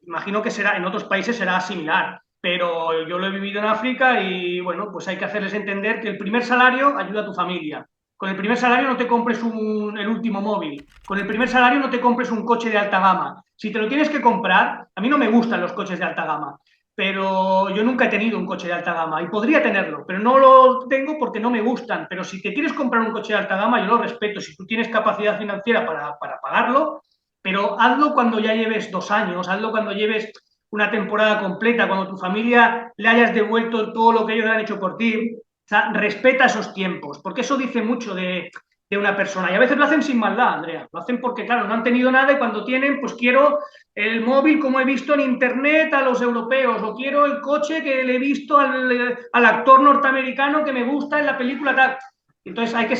imagino que será, en otros países será similar, pero yo lo he vivido en África y bueno, pues hay que hacerles entender que el primer salario ayuda a tu familia. Con el primer salario no te compres el último móvil. Con el primer salario no te compres un coche de alta gama. Si te lo tienes que comprar, a mí no me gustan los coches de alta gama, pero yo nunca he tenido un coche de alta gama y podría tenerlo, pero no lo tengo porque no me gustan. Pero si te quieres comprar un coche de alta gama, yo lo respeto, si tú tienes capacidad financiera para pagarlo, pero hazlo cuando ya lleves 2 años, hazlo cuando lleves una temporada completa, cuando tu familia le hayas devuelto todo lo que ellos han hecho por ti. O sea, respeta esos tiempos, porque eso dice mucho de una persona. Y a veces lo hacen sin maldad, Andrea. Lo hacen porque, claro, no han tenido nada y cuando tienen, pues quiero el móvil como he visto en internet a los europeos, o quiero el coche que le he visto al actor norteamericano que me gusta en la película tal. Entonces hay que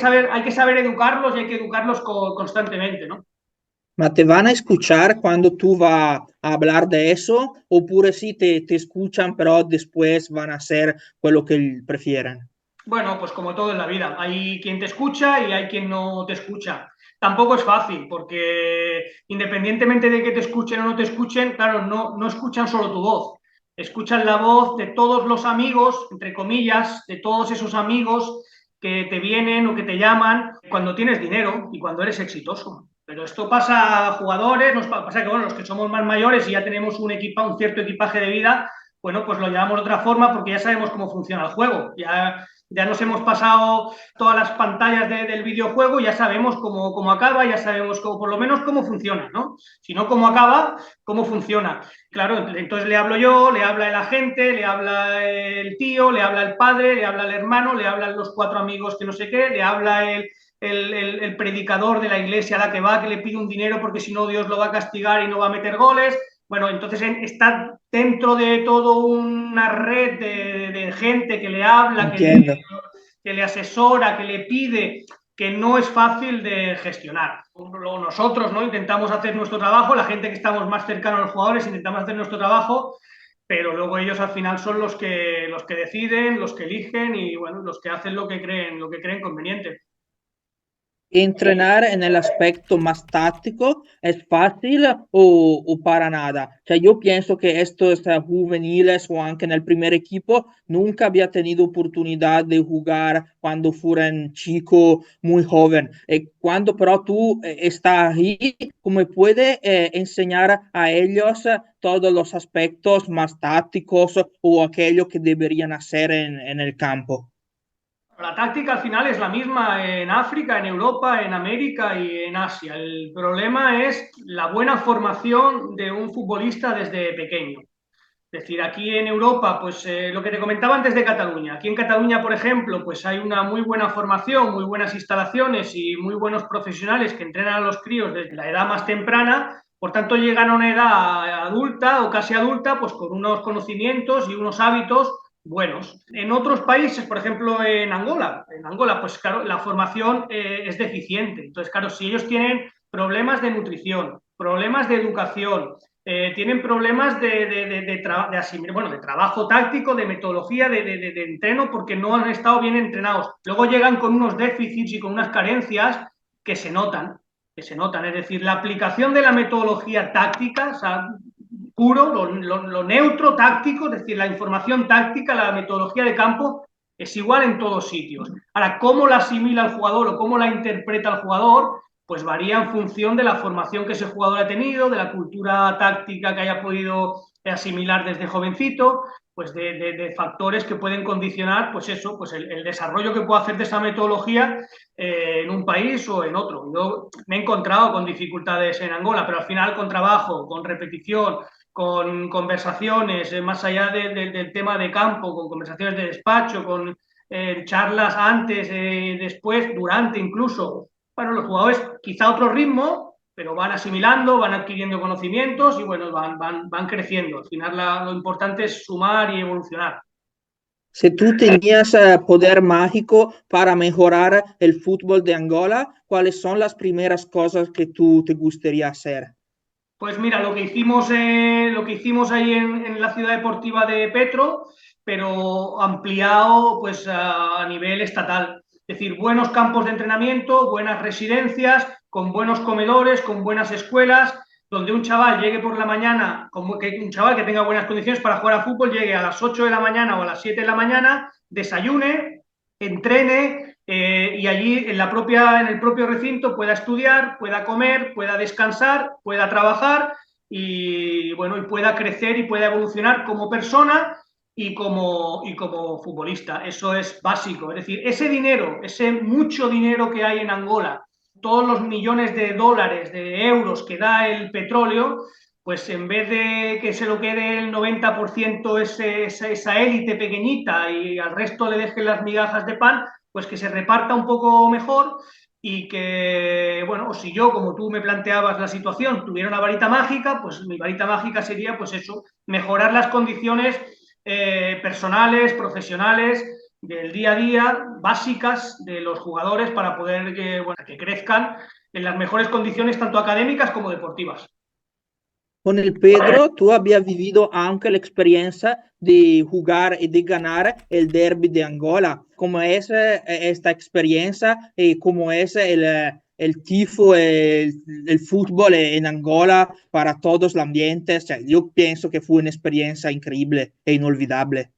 saber educarlos y hay que educarlos constantemente, ¿no? ¿Ma te van a escuchar cuando tú vas a hablar de eso? ¿O pure sí te escuchan, pero después van a hacer lo que prefieren? Bueno, pues como todo en la vida, hay quien te escucha y hay quien no te escucha. Tampoco es fácil, porque independientemente de que te escuchen o no te escuchen, claro, no escuchan solo tu voz, escuchan la voz de todos los amigos, entre comillas, de todos esos amigos que te vienen o que te llaman cuando tienes dinero y cuando eres exitoso. Pero esto pasa a jugadores, nos pasa que bueno, los que somos más mayores y ya tenemos un cierto equipaje de vida, bueno, pues lo llevamos de otra forma porque ya sabemos cómo funciona el juego. Ya nos hemos pasado todas las pantallas del videojuego, ya sabemos cómo acaba, ya sabemos por lo menos cómo funciona, ¿no? Si no cómo acaba, cómo funciona. Claro, entonces le hablo yo, le habla el agente, le habla el tío, le habla el padre, le habla el hermano, le hablan los 4 amigos que no sé qué, le habla el predicador de la iglesia a la que va, que le pide un dinero porque si no Dios lo va a castigar y no va a meter goles. Bueno, entonces está dentro de todo una red de gente que le habla, Entiendo. que le asesora, que le pide, que no es fácil de gestionar. Nosotros, ¿no? Intentamos hacer nuestro trabajo, la gente que estamos más cercanos a los jugadores intentamos hacer nuestro trabajo, pero luego ellos al final son los que deciden, los que eligen y bueno, los que hacen lo que creen conveniente. Entrenar en el aspecto más táctico es fácil o para nada. O sea, yo pienso que estos juveniles o aunque en el primer equipo nunca había tenido oportunidad de jugar cuando fueran chico muy joven. Cuando pero tú estás ahí, ¿cómo puede enseñar a ellos todos los aspectos más tácticos o aquello que deberían hacer en el campo? La táctica al final es la misma en África, en Europa, en América y en Asia. El problema es la buena formación de un futbolista desde pequeño. Es decir, aquí en Europa, pues lo que te comentaba antes de Cataluña. Aquí en Cataluña, por ejemplo, pues hay una muy buena formación, muy buenas instalaciones y muy buenos profesionales que entrenan a los críos desde la edad más temprana. Por tanto, llegan a una edad adulta o casi adulta, pues con unos conocimientos y unos hábitos buenos. En otros países, por ejemplo en Angola, pues claro, la formación es deficiente. Entonces, claro, si ellos tienen problemas de nutrición, problemas de educación, tienen problemas de trabajo táctico, de metodología, de entreno, porque no han estado bien entrenados. Luego llegan con unos déficits y con unas carencias que se notan, es decir, la aplicación de la metodología táctica, o sea, puro, lo neutro táctico, es decir, la información táctica, la metodología de campo, es igual en todos sitios. Ahora, cómo la asimila el jugador o cómo la interpreta el jugador, pues varía en función de la formación que ese jugador ha tenido, de la cultura táctica que haya podido asimilar desde jovencito, pues de factores que pueden condicionar, pues eso, pues el desarrollo que pueda hacer de esa metodología en un país o en otro. Yo me he encontrado con dificultades en Angola, pero al final con trabajo, con repetición, con conversaciones, más allá del tema de campo, con conversaciones de despacho, con charlas antes, después, durante incluso. Bueno, los jugadores quizá otro ritmo, pero van asimilando, van adquiriendo conocimientos y bueno, van creciendo. Al final lo importante es sumar y evolucionar. Si tú tenías poder mágico para mejorar el fútbol de Angola, ¿cuáles son las primeras cosas que tú te gustaría hacer? Pues mira, lo que hicimos ahí en la ciudad deportiva de Petro, pero ampliado pues a nivel estatal. Es decir, buenos campos de entrenamiento, buenas residencias, con buenos comedores, con buenas escuelas, donde un chaval llegue por la mañana, como que un chaval que tenga buenas condiciones para jugar a fútbol, llegue a las 8 de la mañana o a las 7 de la mañana, desayune, entrene y allí en el propio recinto pueda estudiar, pueda comer, pueda descansar, pueda trabajar y bueno, y pueda crecer y pueda evolucionar como persona y como futbolista. Eso es básico. Es decir, ese dinero, ese mucho dinero que hay en Angola, todos los millones de dólares, de euros que da el petróleo, pues en vez de que se lo quede el 90% esa élite pequeñita y al resto le dejen las migajas de pan, pues que se reparta un poco mejor y que, bueno, o si yo, como tú me planteabas la situación, tuviera una varita mágica, pues mi varita mágica sería, pues eso, mejorar las condiciones personales, profesionales, del día a día, básicas de los jugadores para poder que crezcan en las mejores condiciones, tanto académicas como deportivas. Con el Pedro, tú habías vivido aunque la experiencia de jugar y de ganar el derby de Angola. ¿Cómo es esta experiencia y cómo es el tifo, el fútbol en Angola para todos los ambientes? O sea, yo pienso que fue una experiencia increíble e inolvidable.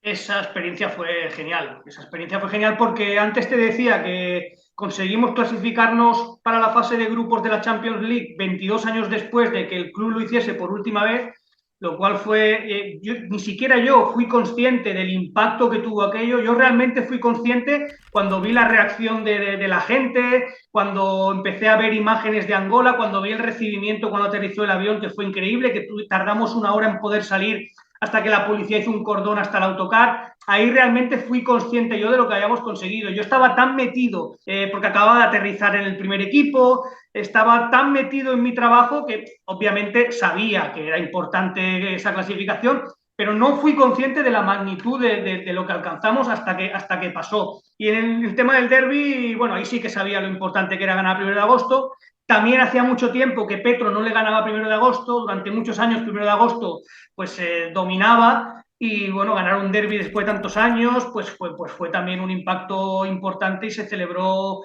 Esa experiencia fue genial. Esa experiencia fue genial porque antes te decía que conseguimos clasificarnos para la fase de grupos de la Champions League 22 años después de que el club lo hiciese por última vez, lo cual fue, ni siquiera yo fui consciente del impacto que tuvo aquello. Yo realmente fui consciente cuando vi la reacción de la gente, cuando empecé a ver imágenes de Angola, cuando vi el recibimiento cuando aterrizó el avión, que fue increíble, que tardamos una hora en poder salir hasta que la policía hizo un cordón hasta el autocar. Ahí realmente fui consciente yo de lo que habíamos conseguido. Yo estaba tan metido, porque acababa de aterrizar en el primer equipo, estaba tan metido en mi trabajo que obviamente sabía que era importante esa clasificación, pero no fui consciente de la magnitud de lo que alcanzamos hasta que pasó. Y en el tema del derbi, bueno, ahí sí que sabía lo importante que era ganar el 1 de agosto. También hacía mucho tiempo que Petro no le ganaba 1 de agosto, durante muchos años 1 de agosto pues dominaba y bueno, ganar un derbi después de tantos años pues fue también un impacto importante y se celebró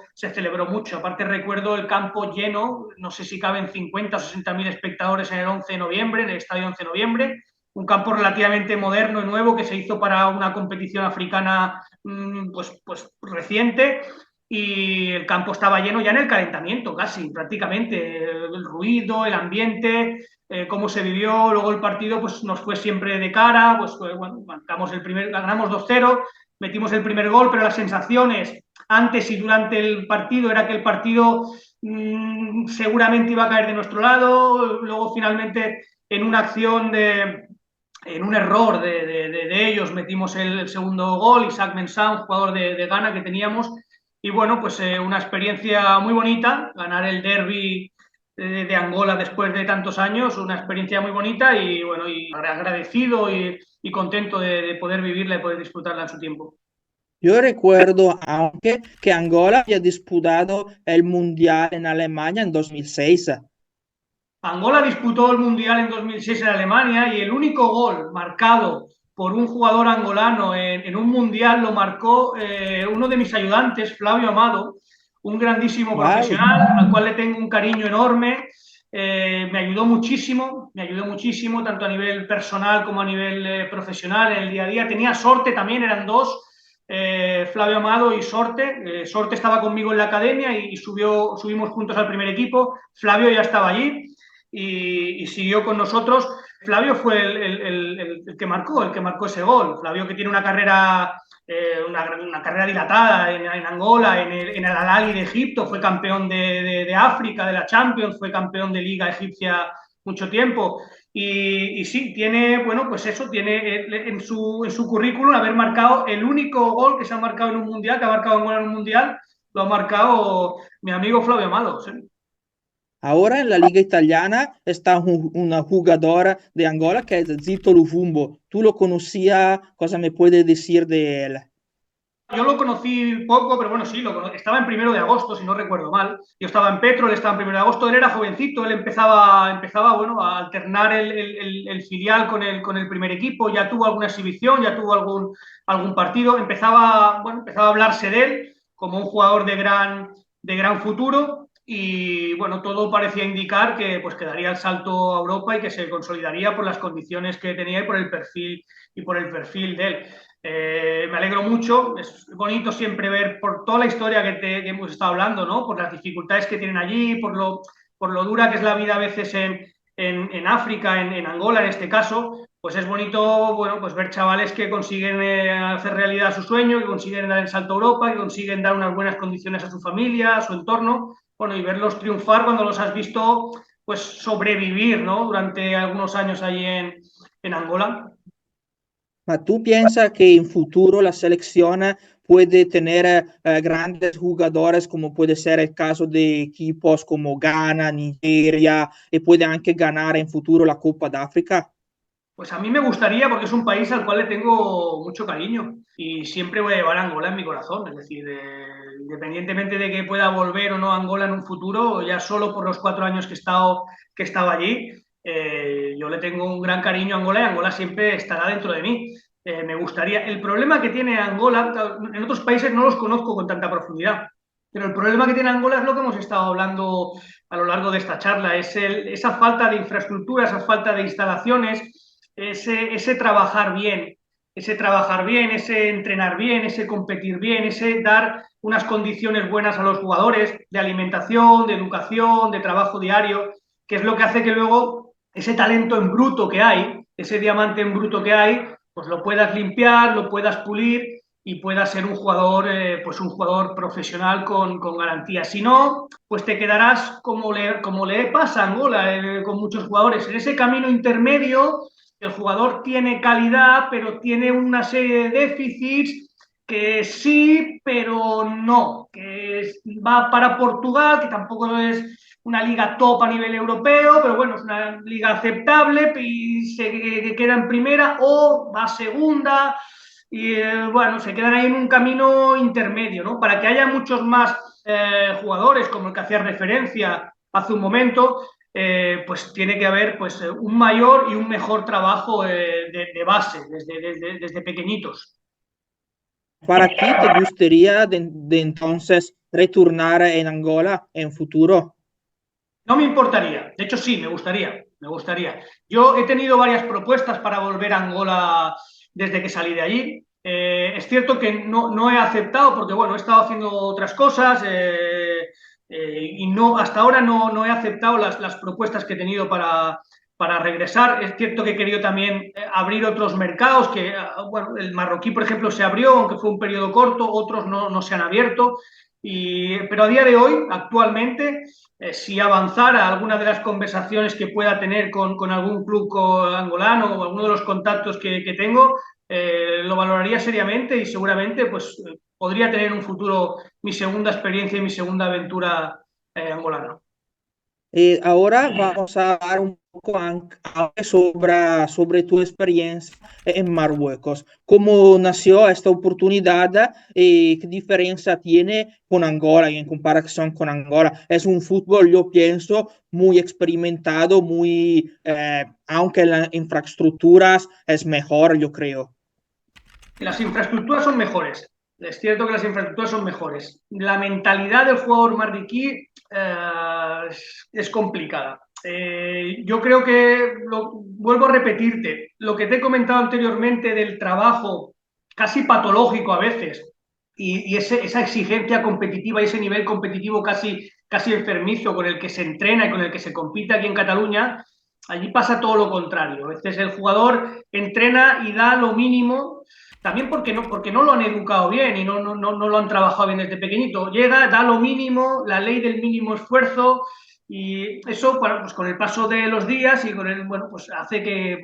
mucho. Aparte recuerdo el campo lleno, no sé si caben 50 o 60 mil espectadores en el 11 de noviembre, en el estadio 11 de noviembre, un campo relativamente moderno y nuevo que se hizo para una competición africana pues reciente. Y el campo estaba lleno ya en el calentamiento, casi, prácticamente. El ruido, el ambiente, cómo se vivió. Luego el partido pues nos fue siempre de cara, pues bueno, ganamos 2-0 metimos el primer gol, pero las sensaciones antes y durante el partido era que el partido seguramente iba a caer de nuestro lado. Luego finalmente en una acción en un error de ellos metimos el segundo gol, Isaac Mensah, un jugador de Ghana que teníamos, y bueno, pues una experiencia muy bonita, ganar el derbi de Angola después de tantos años, una experiencia muy bonita y bueno, y agradecido y contento de poder vivirla y poder disfrutarla en su tiempo. Yo recuerdo aunque que Angola había disputado el Mundial en Alemania en 2006. Angola disputó el Mundial en 2006 en Alemania y el único gol marcado por un jugador angolano en un Mundial lo marcó uno de mis ayudantes, Flavio Amado, un grandísimo Wow. profesional al cual le tengo un cariño enorme. Me ayudó muchísimo, tanto a nivel personal como a nivel profesional en el día a día. Tenía Sorte también, eran dos, Flavio Amado y Sorte. Sorte estaba conmigo en la academia y subimos juntos al primer equipo. Flavio ya estaba allí y siguió con nosotros. Flavio fue el que marcó ese gol. Flavio, que tiene una carrera, una carrera dilatada en Angola, en el Al-Ahly de Egipto, fue campeón de África, de la Champions, fue campeón de Liga Egipcia mucho tiempo. Y sí, tiene, bueno, pues eso, tiene en su currículum haber marcado el único gol que se ha marcado en un mundial, que ha marcado Angola en un mundial, lo ha marcado mi amigo Flavio Amado. ¿Sí? Ahora en la liga italiana está una jugadora de Angola que es Zito Luvumbo. ¿Tú lo conocías? ¿Cosa me puedes decir de él? Yo lo conocí poco, pero bueno, sí, estaba en 1 de agosto, si no recuerdo mal. Yo estaba en Petro, él estaba en 1 de agosto, él era jovencito, él empezaba bueno, a alternar el filial con el primer equipo, ya tuvo alguna exhibición, ya tuvo algún partido, empezaba a hablarse de él como un jugador de gran futuro y bueno, todo parecía indicar que pues que daría el salto a Europa y que se consolidaría por las condiciones que tenía y por el perfil de él. Me alegro mucho, es bonito siempre ver por toda la historia que hemos estado hablando, ¿no? Por las dificultades que tienen allí, por lo dura que es la vida a veces en África, en Angola en este caso, pues es bonito, bueno, pues ver chavales que consiguen hacer realidad su sueño, que consiguen dar el salto a Europa, que consiguen dar unas buenas condiciones a su familia, a su entorno, bueno, y verlos triunfar cuando los has visto, pues sobrevivir, ¿no? Durante algunos años allí en Angola. ¿Ma tú piensas que en futuro la selección puede tener grandes jugadores como puede ser el caso de equipos como Ghana, Nigeria y puede anche ganar en futuro la Copa de África? Pues a mí me gustaría porque es un país al cual le tengo mucho cariño y siempre voy a llevar a Angola en mi corazón. Es decir, independientemente de que pueda volver o no a Angola en un futuro, ya solo por los 4 años que he estado allí, yo le tengo un gran cariño a Angola y Angola siempre estará dentro de mí. Me gustaría. El problema que tiene Angola, en otros países no los conozco con tanta profundidad, pero el problema que tiene Angola es lo que hemos estado hablando a lo largo de esta charla, es esa falta de infraestructura, esa falta de instalaciones, ese trabajar bien, ese entrenar bien, ese competir bien, ese dar unas condiciones buenas a los jugadores de alimentación, de educación, de trabajo diario, que es lo que hace que luego ese talento en bruto que hay, ese diamante en bruto que hay, pues lo puedas limpiar, lo puedas pulir y pueda ser pues un jugador profesional con garantía. Si no, pues te quedarás como le pasa a Angola con muchos jugadores, en ese camino intermedio. El jugador tiene calidad, pero tiene una serie de déficits que sí, pero no, va para Portugal, que tampoco es una liga top a nivel europeo, pero bueno, es una liga aceptable y que queda en primera o va a segunda y bueno, se quedan ahí en un camino intermedio, ¿no? Para que haya muchos más jugadores, como el que hacía referencia hace un momento, pues tiene que haber pues, un mayor y un mejor trabajo de base, desde pequeñitos. ¿Para ti te gustaría de entonces retornar en Angola en futuro? No me importaría, de hecho sí, me gustaría. Yo he tenido varias propuestas para volver a Angola desde que salí de allí. Es cierto que no he aceptado porque, bueno, he estado haciendo otras cosas y hasta ahora no he aceptado las propuestas que he tenido para regresar. Es cierto que he querido también abrir otros mercados, que bueno, el marroquí, por ejemplo, se abrió, aunque fue un periodo corto, otros no se han abierto. Pero a día de hoy, actualmente, si avanzara alguna de las conversaciones que pueda tener con algún club angolano o alguno de los contactos que tengo, lo valoraría seriamente y seguramente pues, podría tener un futuro mi segunda experiencia y mi segunda aventura angolana. Ahora vamos a hablar un poco sobre tu experiencia en Marruecos. ¿Cómo nació esta oportunidad y qué diferencia tiene con Angola y en comparación con Angola? Es un fútbol, yo pienso, muy experimentado, aunque las infraestructuras es mejor, yo creo. Las infraestructuras son mejores. Es cierto que las infraestructuras son mejores. La mentalidad del jugador marroquí es complicada. Yo creo que, vuelvo a repetirte, lo que te he comentado anteriormente del trabajo casi patológico a veces y esa exigencia competitiva y ese nivel competitivo casi enfermizo con el que se entrena y con el que se compite aquí en Cataluña, allí pasa todo lo contrario. A veces el jugador entrena y da lo mínimo también porque no lo han educado bien y no lo han trabajado bien desde pequeñito. Llega, da lo mínimo, la ley del mínimo esfuerzo y eso pues con el paso de los días y con el, bueno, pues hace que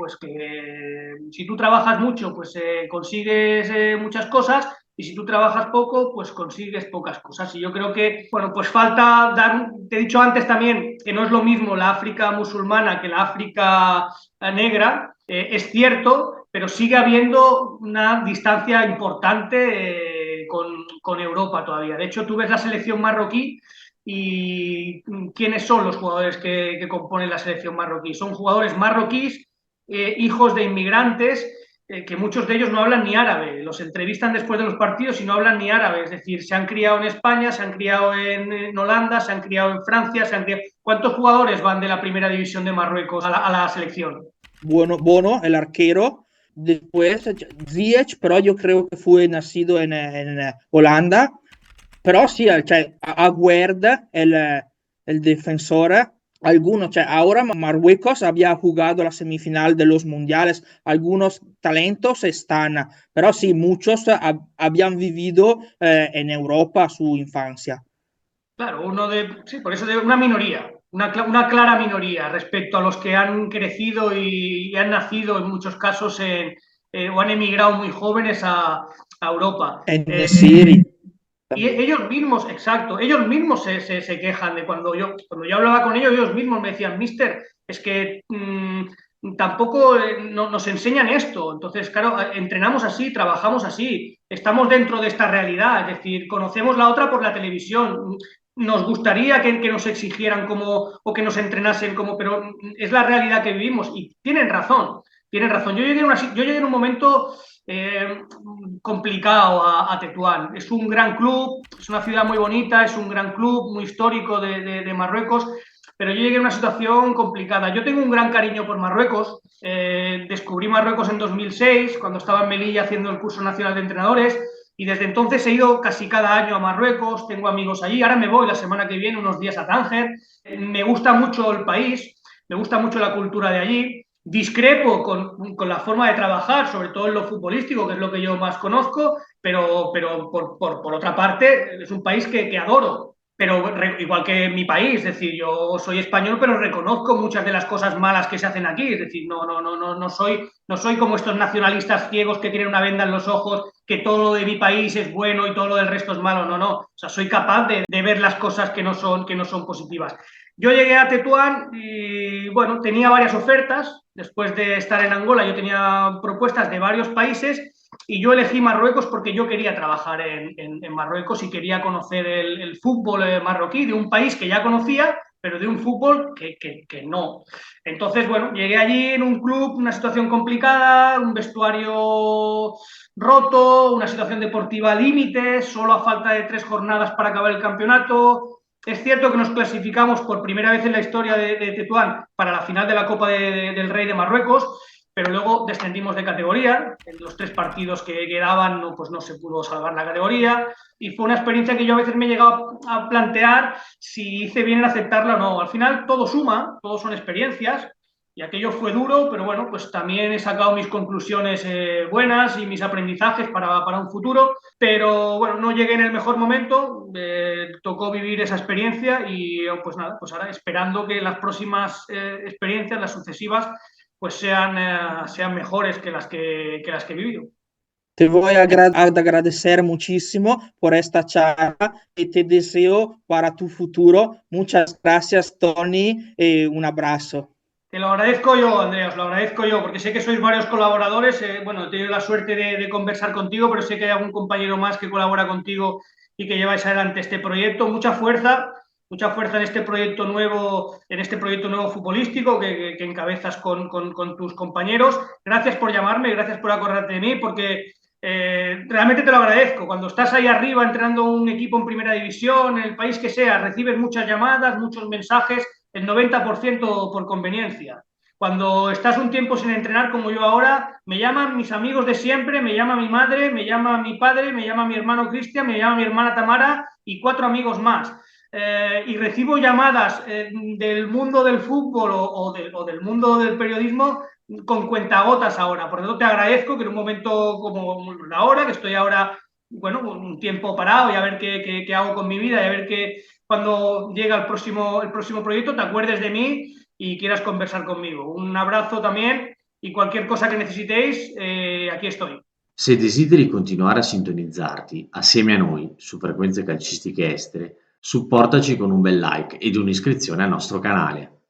si tú trabajas mucho, pues consigues muchas cosas y si tú trabajas poco, pues consigues pocas cosas. Y yo creo que, bueno, pues falta dar, te he dicho antes también que no es lo mismo la África musulmana que la África negra, es cierto, pero sigue habiendo una distancia importante con Europa todavía. De hecho, tú ves la selección marroquí y ¿quiénes son los jugadores que componen la selección marroquí? Son jugadores marroquíes, hijos de inmigrantes, que muchos de ellos no hablan ni árabe. Los entrevistan después de los partidos y no hablan ni árabe. Es decir, se han criado en España, se han criado en Holanda, se han criado en Francia, se han criado... ¿Cuántos jugadores van de la primera división de Marruecos a la selección? Bueno, Bono, el arquero, después Ziyech, pero yo creo que fue nacido en Holanda, pero sí, cioè, Aguerd, el defensor, algunos, cioè, ahora Marruecos había jugado la semifinal de los mundiales, algunos talentos están, pero sí, muchos habían vivido en Europa su infancia. Claro, sí, por eso de una minoría, una clara minoría respecto a los que han crecido y han nacido en muchos casos o han emigrado muy jóvenes a Europa. En Siri. Y ellos mismos, exacto, ellos mismos se quejan de cuando yo hablaba con ellos, ellos mismos me decían, mister, es que tampoco nos enseñan esto. Entonces, claro, entrenamos así, trabajamos así, estamos dentro de esta realidad, es decir, conocemos la otra por la televisión. Nos gustaría que nos exigieran como, o que nos entrenasen como, pero es la realidad que vivimos y tienen razón, tienen razón. Yo llegué en un momento complicado a Tetuán. Es un gran club, es una ciudad muy bonita, es un gran club, muy histórico de Marruecos, pero yo llegué a una situación complicada. Yo tengo un gran cariño por Marruecos. Descubrí Marruecos en 2006, cuando estaba en Melilla haciendo el curso nacional de entrenadores, y desde entonces he ido casi cada año a Marruecos, tengo amigos allí. Ahora me voy la semana que viene unos días a Tánger. Me gusta mucho el país, me gusta mucho la cultura de allí. Discrepo con la forma de trabajar, sobre todo en lo futbolístico, que es lo que yo más conozco, pero por otra parte es un país que adoro, pero igual que mi país, es decir, yo soy español, pero reconozco muchas de las cosas malas que se hacen aquí, es decir, no soy como estos nacionalistas ciegos que tienen una venda en los ojos, que todo lo de mi país es bueno y todo lo del resto es malo, no, o sea, soy capaz de ver las cosas que no son positivas. Yo llegué a Tetuán y, bueno, tenía varias ofertas. Después de estar en Angola, yo tenía propuestas de varios países y yo elegí Marruecos porque yo quería trabajar en Marruecos y quería conocer el fútbol marroquí de un país que ya conocía, pero de un fútbol que no. Entonces, bueno, llegué allí en un club, una situación complicada, un vestuario roto, una situación deportiva límite, solo a falta de 3 jornadas para acabar el campeonato. Es cierto que nos clasificamos por primera vez en la historia de Tetuán para la final de la Copa del Rey de Marruecos, pero luego descendimos de categoría. En los 3 partidos que quedaban pues no se pudo salvar la categoría y fue una experiencia que yo a veces me he llegado a plantear si hice bien en aceptarla o no. Al final todo suma, todos son experiencias Y aquello fue duro, pero bueno, pues también he sacado mis conclusiones buenas y mis aprendizajes para un futuro. Pero bueno, no llegué en el mejor momento, tocó vivir esa experiencia y pues nada, pues ahora esperando que las próximas experiencias, las sucesivas, pues sean mejores que las que he vivido. Te voy a agradecer muchísimo por esta charla y te deseo para tu futuro. Muchas gracias, Tony, y un abrazo. Te lo agradezco yo, Andrea, os lo agradezco yo, porque sé que sois varios colaboradores. Bueno, he tenido la suerte de conversar contigo, pero sé que hay algún compañero más que colabora contigo y que lleváis adelante este proyecto. Mucha fuerza en este proyecto nuevo futbolístico que encabezas con tus compañeros. Gracias por llamarme, gracias por acordarte de mí, porque realmente te lo agradezco. Cuando estás ahí arriba entrenando un equipo en primera división, en el país que sea, recibes muchas llamadas, muchos mensajes, el 90% por conveniencia. Cuando estás un tiempo sin entrenar como yo ahora, me llaman mis amigos de siempre, me llama mi madre, me llama mi padre, me llama mi hermano Cristian, me llama mi hermana Tamara y 4 amigos más. Y recibo llamadas del mundo del fútbol o del mundo del periodismo con cuentagotas ahora. Por eso te agradezco que en un momento como ahora, que estoy ahora, bueno, un tiempo parado y a ver qué hago con mi vida y a ver cuando llega el próximo proyecto te acuerdes de mí y quieras conversar conmigo. Un abrazo también y cualquier cosa que necesitéis, aquí estoy. Se desideri continuare a sintonizzarti assieme a noi su Frequenze Calcistiche Estere, supportaci con un bel like ed un'iscrizione al nostro canale.